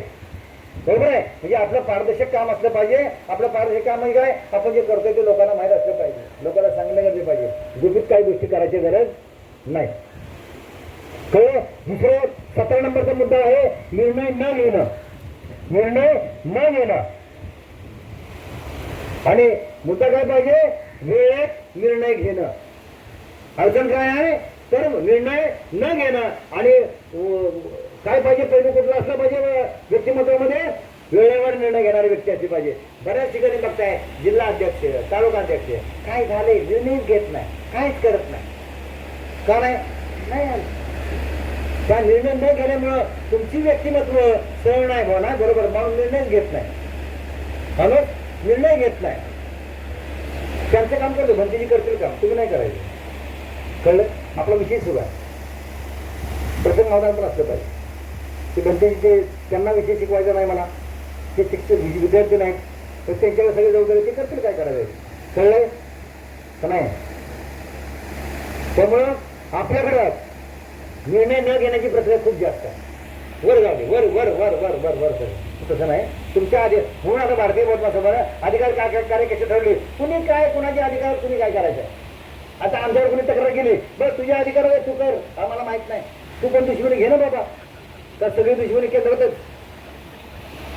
बरोबर आहे? म्हणजे आपलं पारदर्शक काम असलं पाहिजे. आपलं पारदर्शक काम म्हणजे काय? आपण जे करतोय ते लोकांना माहीत असलं पाहिजे, लोकांना सांगलं गेलं पाहिजे. गुपित काही गोष्टी करायची गरज नाही. कळलं? दुसरं 17 नंबरचा मुद्दा आहे निर्णय न घेणं. निर्णय न घेणं. आणि मुद्दा काय पाहिजे? वेळेत निर्णय घेणं. अडचण काय आहे? तर निर्णय न घेणं. आणि काय पाहिजे? पहिलं कुठलं असलं पाहिजे व्यक्तिमत्वामध्ये? वेळेवर निर्णय घेणारी व्यक्ती असली पाहिजे. बऱ्याच ठिकाणी बघताय जिल्हा अध्यक्ष, तालुका अध्यक्ष काय झाले निर्णयच घेत नाही, काहीच करत नाही. का नाही? त्या निर्णय न घेण्यामुळं तुमची व्यक्तिमत्व सरळ नाही भावना बरोबर म्हणून निर्णयच घेत नाही. माणूस निर्णय घेत नाही. त्यांचं काम करतो, भंतीजी करतील काम, तुम्ही नाही करायचं. कळलं? आपला विषय सुरू आहे. प्रसंग अवधान पण असलं पाहिजे. ते भंतीजी ते त्यांना विषय शिकवायचा नाही मला, ते शिक्षक विद्यार्थी नाहीत, तर त्यांच्यावर सगळे जबाबदारी ते करतील काय करायचं. कळलंय का नाही? त्यामुळं आपल्याकडं निर्णय न घेण्याची प्रक्रिया खूप जास्त आहे. वर जाऊ दे, वर वर वर वर वर वर तसं नाही. तुमच्या आधी म्हणून आता भारतीय बोधमासभा अधिकार कार्य कसे ठरवले, कुणी काय कुणाचे अधिकार कुणी काय करायचं. आता आमच्यावर कुणी तक्रार केली, बस तुझ्या अधिकार आहे तू कर, आम्हाला माहित नाही. तू पण दुश्मनी घे ना बाबा. तर सगळी दुश्मनी केंद्रातच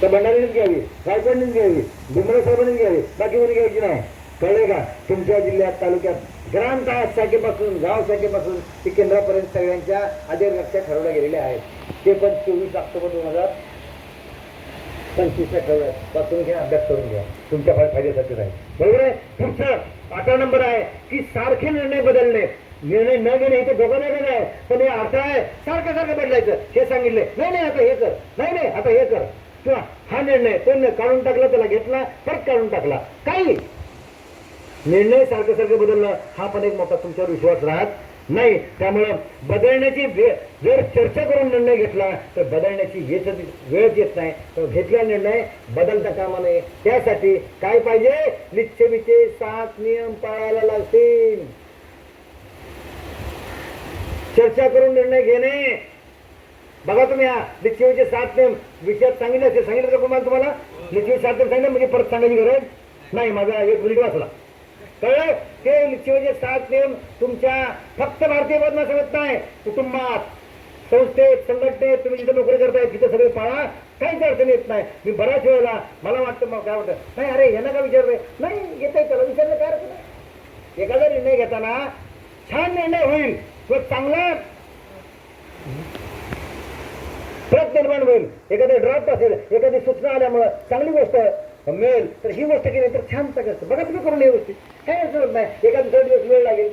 तर भंडारीनेच घ्यावी, रायगडनेच घ्यावी, भुमरे साहेबांनीच घ्यावी, बाकी कोणी घ्यायची नाही. कळले का? तुमच्या जिल्ह्यात तालुक्यात ग्रामपंचायत शाखेपासून गाव शाखेपासून ते केंद्रापर्यंत सगळ्यांच्या अधिकार कक्षा ठरवल्या गेलेल्या आहेत. ते पण 24 ऑक्टोबर 2025 ठरवलं. तुम्ही घ्या, अभ्यास करून घ्या, तुमच्या फायद्यासाठी राहील. बरोबर आहे? पुढचं 18 नंबर आहे की सारखे निर्णय बदलणे. निर्णय न घेणे हे दोघं नाही आहे, पण हे अर्थ आहे सारखं सारखं बदलायचं. हे सांगितले नाही नाही आता हे कर, नाही नाही आता हे कर, किंवा हा निर्णय तो काढून टाकला, त्याला घेतला परत काढून टाकला. काही निर्णय सारखं सारखं बदलणं हा पण एक मोठा तुमच्यावर विश्वास राहत नाही. त्यामुळं बदलण्याची जर चर्चा करून निर्णय घेतला तर बदलण्याची वेळच येत नाही. तर घेतलेला निर्णय बदलता कामा नये. त्यासाठी काय पाहिजे? लिच्छवीचे 7 नियम पाळायला लागतील. चर्चा करून निर्णय घेणे. बघा तुम्ही हा लिच्छवीचे 7 नियम विषयात सांगितले असे सांगितलं का तुम्हाला? लिच्छवी 7 नियम सांगितलं म्हणजे परत सांगायची गरज नाही. माझा एक मिनिट वाचला. कळलं? ते लिच्छवीचे 7 नियम तुमच्या फक्त भारतीय बोधमासभेत नाही, कुटुंबात, संस्थेत, संघटनेत तुम्ही जिथे नोकरी करताय तिथे सगळे पाळा. काहीच अडचण येत नाही. मी बऱ्याच वेळेला मला वाटतं मग काय वाटतं नाही अरे यांना का विचारलंय, नाही घेता त्याला विचारलं काय अडचण नाही. एखादा निर्णय घेताना छान निर्णय होईल तो चांगला प्रत निर्माण होईल. एखादे ड्राफ्ट असेल, एखादी सूचना आल्यामुळं चांगली गोष्ट मिळेल तर ही गोष्ट केली तर छान असतं. बघा तुम्ही करून ही गोष्टी काही अडचण नाही. एखादा 2 दिवस वेळ लागेल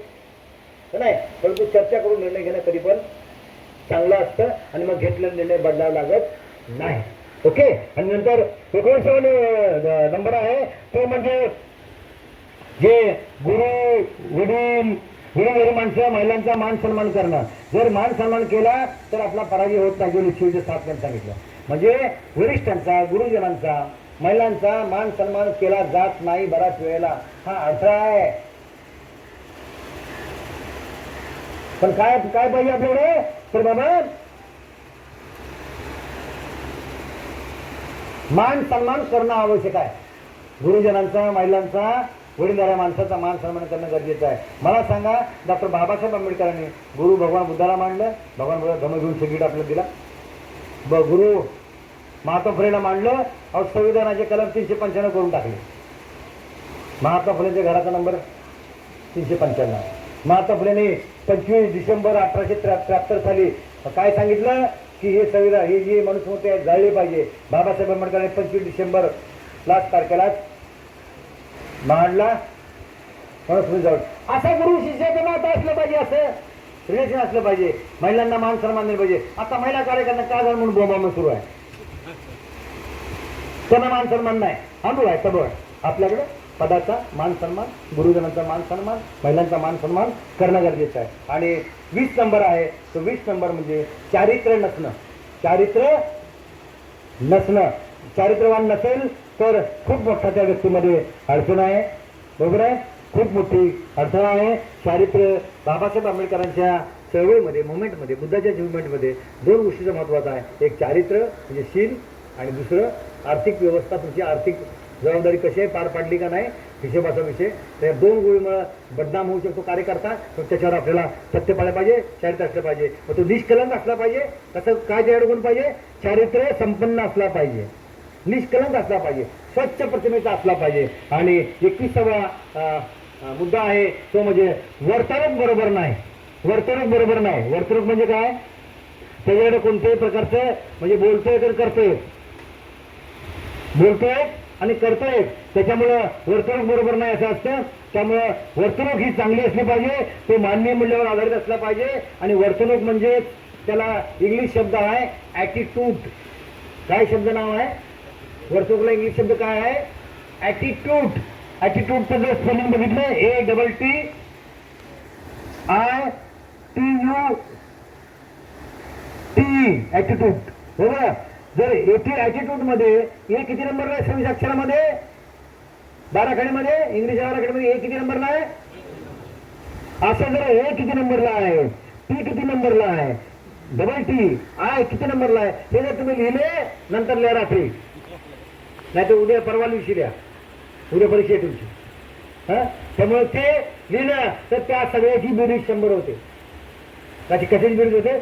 नाही, परंतु चर्चा करून निर्णय घेणं कधी पण चांगलं असतं आणि मग घेतलेला निर्णय बदलावा लागत नाही. ओके. आणि नंतर 19 नंबर आहे तो म्हणजे जे गुरु माणसं महिलांचा मान सन्मान करणं. जर मान सन्मान केला तर आपला पराजय होत नाही. जो लिच्छवीचे 7 नियम सांगितलं म्हणजे वरिष्ठांचा, गुरुजनांचा, महिलांचा मान सन्मान केला जात नाही बऱ्याच वेळेला. हा अर्थ आहे. पण काय काय पाहिजे आपल्याकडे? तर बाबा मान सन्मान करणं आवश्यक आहे. गुरुजनांचा, महिलांचा, वडीलधाऱ्या माणसाचा मान सन्मान करणं गरजेचं आहे. मला सांगा, डॉक्टर बाबासाहेब आंबेडकरांनी गुरु भगवान बुद्धाला मांडलं, भगवान बुद्धा धम्म घेऊन सगळीकडे आपल्याला दिला. गुरु महात्मा फुलेला मांडलं, अहो संविधानाचे कलम 395 करून टाकले. महात्मा फुलेच्या घराचा नंबर 395. महात्मा फुलेने 25 डिसेंबर 1873 साली काय सांगितलं की हे संविधान, हे जे मनुस्मृती आहे जाळली पाहिजे. बाबासाहेब आंबेडकरांनी 25 डिसेंबर लास्ट तारखेला मांडला म्हणून जाऊ असा गुरु शिष्याचं नातं असलं पाहिजे, असं रिलेशन असलं पाहिजे. महिलांना मान सन्मान दिलं पाहिजे. आता महिला कार्यकर्त्यांना का झालं म्हणून बोंबाबोंब सुरू आहे. त्यांना मान सन्मान नाही, आंदोलन आहे सबळ. आपल्याकडे पदाचा मान सन्मान, गुरुजनांचा मान सन्मान, महिलांचा मान सन्मान करणं गरजेचं आहे. आणि 20 नंबर आहे, तो 20 नंबर म्हणजे चारित्र्य नसणं. चारित्र्य नसणं, चारित्र्यवान नसेल तर खूप मोठा त्या व्यक्तीमध्ये अडचण आहे. बरोबर आहे, खूप मोठी अडचण आहे. चारित्र्य बाबासाहेब आंबेडकरांच्या चळवळीमध्ये, मुवमेंटमध्ये, बुद्धाच्या मुवमेंटमध्ये 2 गोष्टीचं महत्त्वाचं आहे. एक चारित्र्य म्हणजे शील, आणि दुसरं आर्थिक व्यवस्था. तुमची आर्थिक जबाबदारी कशी आहे, पार पाडली का नाही, हिशोबाचा विषय. तर या 2 गोष्टीमुळे बदनाम होऊ शकतो कार्यकर्ता. तर त्याच्यावर आपल्याला सत्य पाळलं पाहिजे, चारित्र्य असलं पाहिजे. मग तो निष्कलंक असला पाहिजे. तसं काय त्याच्याकडे गुण पाहिजे, चारित्र्य संपन्न असला पाहिजे, निष्कलंक असला पाहिजे, स्वच्छ प्रतिमेचा असला पाहिजे. आणि 21वा मुद्दा आहे तो म्हणजे वर्तणूक बरोबर नाही. वर्तणूक बरोबर नाही. वर्तणूक म्हणजे काय, त्याच्याकडे कोणत्याही प्रकारचं म्हणजे बोलतोय तर करतोय, बोलतोय आणि करतोय, त्याच्यामुळं वर्तणूक बरोबर नाही असं असतं. त्यामुळं वर्तणूक ही चांगली असली पाहिजे, तो मानवीय मूल्यावर आधारित असला पाहिजे. आणि वर्तणूक म्हणजे त्याला इंग्लिश शब्द आहे ॲटिट्यूड. काय शब्द नाव आहे वर्तणूकला, इंग्लिश शब्द काय आहे, ॲटिट्यूड. ॲटिट्यूडचं जर स्पेलिंग बघितलं ATTITUDE. ॲटिट्यूड. बरोबर. जर ॲटिट्यूड मध्ये ए किती नंबरला आहे, 26 अक्षरामध्ये, 12 खडीमध्ये, इंग्लिश 12 खडीमध्ये ए किती नंबरला आहे. असं जर ए किती नंबरला आहे, टी किती नंबरला आहे, TI किती नंबरला आहे, हे जर तुम्ही लिहिले नंतर लिहा रात्री, नाही तर उद्या परवा दिवशी लिहा, उद्या परीक्षा तुमची. त्यामुळे ते लिहिलं तर त्या सगळ्याची बेरीज 100 होते. त्याची कशाची बेरीज होते,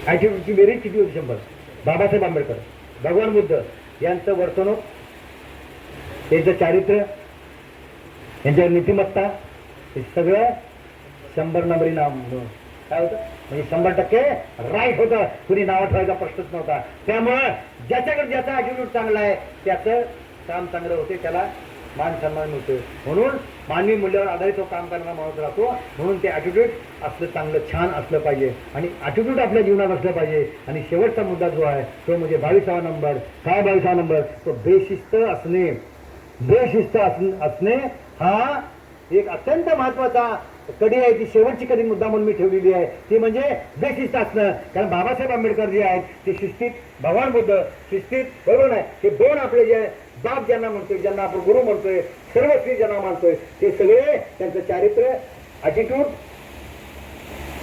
ॲटिट्यूडची बेरीज किती होती, 100. बाबासाहेब आंबेडकर, भगवान बुद्ध यांचं वर्तणूक, त्यांचं चारित्र्य, यांच्या नीतिमत्ता, हे सगळं 100 नंबरी नाव काय होतं, म्हणजे 100% राईट होतं. कुणी नाव ठेवायचा प्रश्नच नव्हता. त्यामुळं ज्याच्याकडे ज्याचा ॲटिट्यूड चांगला आहे त्याचं काम चांगलं होते, त्याला मान सन्मान मिळतो. म्हणून मानवी मूल्यावर आधारित तो काम करणारा माणूस राहतो. म्हणून ते ॲटिट्यूड असलं चांगलं छान असलं पाहिजे, आणि ॲटिट्यूड आपल्या जीवनात असलं पाहिजे. आणि शेवटचा मुद्दा जो आहे तो म्हणजे 22वा नंबर. काय 22वा नंबर, तो बेशिस्त असणे. बेशिस्त असणे हा एक अत्यंत महत्वाचा कडी आहे. ती शेवटची कधी मुद्दा म्हणून मी ठेवलेली आहे, ती म्हणजे बेशिस्त असणं. कारण बाबासाहेब आंबेडकर जे आहेत ते शिस्तीत, भगवान बुद्ध शिस्तीत, बरोबर नाही. हे 2 आपले जे बाप ज्यांना म्हणतोय, ज्यांना आपण गुरु म्हणतोय, सर्वश्री ज्यांना मानतोय, ते सगळे त्यांचं चारित्र्य, ॲटिट्यूड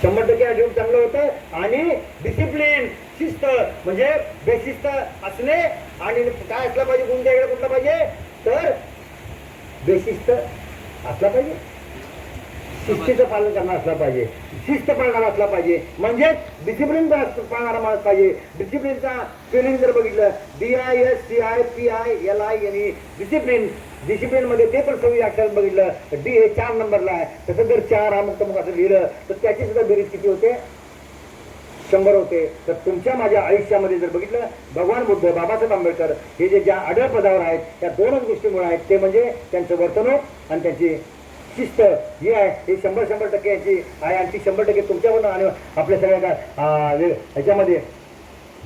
100% ॲटिट्यूड चांगलं होतं. आणि डिसिप्लिन, शिस्त, म्हणजे बेशिस्त असणे. आणि काय असलं पाहिजे, कोणत्याकडे कुठलं पाहिजे, तर बेशिस्त असला पाहिजे, शिस्तीचं पालन करणार असला पाहिजे, शिस्त पाळणारा असला पाहिजे, म्हणजे डिसिप्लिन पाळणारा माणूस पाहिजे. डिसिप्लिनचा स्पेलिंग जर बघितलं DISCIPILINE, डिसिप्लिन. डिसिप्लिनमध्ये ते पण 26 अक्षरात बघितलं, डी हे 4 नंबरला आहे. तसं जर 4 हा मुक्त मुख असं लिहिलं तर त्याची सुद्धा बेरीज किती होते, 100 होते. तर तुमच्या माझ्या आयुष्यामध्ये जर बघितलं, भगवान बुद्ध, बाबासाहेब आंबेडकर हे जे ज्या आढळ पदावर आहेत त्या 2च गोष्टीमुळे आहेत. ते म्हणजे त्यांचं वर्तणूक आणि त्यांची शिस्त ही आहे. हे 100% याची आहे. आणि ती 100% तुमच्याकडून आणि आपल्या सगळ्या ह्याच्यामध्ये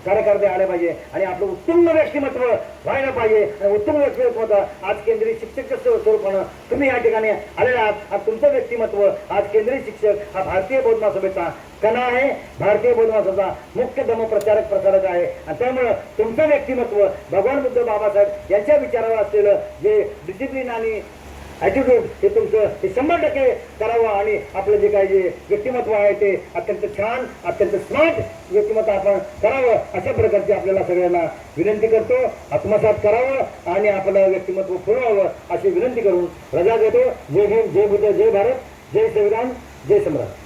कार्यकर्ते आले पाहिजे. आणि आपलं उत्तम व्यक्तिमत्व व्हायला पाहिजे. आणि उत्तम व्यक्तिमत्व आज केंद्रीय शिक्षक स्वरूपानं तुम्ही या ठिकाणी आलेला आहात. आज तुमचं व्यक्तिमत्व, आज केंद्रीय शिक्षक हा भारतीय बौद्ध महासभेचा कणा आहे, भारतीय बौद्ध महासभेचा मुख्य धर्मप्रचारक प्रसारक आहे. आणि त्यामुळं तुमचं व्यक्तिमत्व भगवान बुद्ध बाबासाहेब यांच्या विचारावर असलेलं जे डिसिप्लिन आणि ॲटिट्यूड हे तुमचं हे 100% करावं. आणि आपलं जे काही जे व्यक्तिमत्व आहे ते अत्यंत छान, अत्यंत स्मार्ट व्यक्तिमत्व आपण करावं, अशा प्रकारची आपल्याला सगळ्यांना विनंती करतो. आत्मसात करावं आणि आपलं व्यक्तिमत्व फुलवावं अशी विनंती करून रजा देतो. जय हिंद, जय बुद्ध, जय भारत, जय संविधान, जय सम्राट.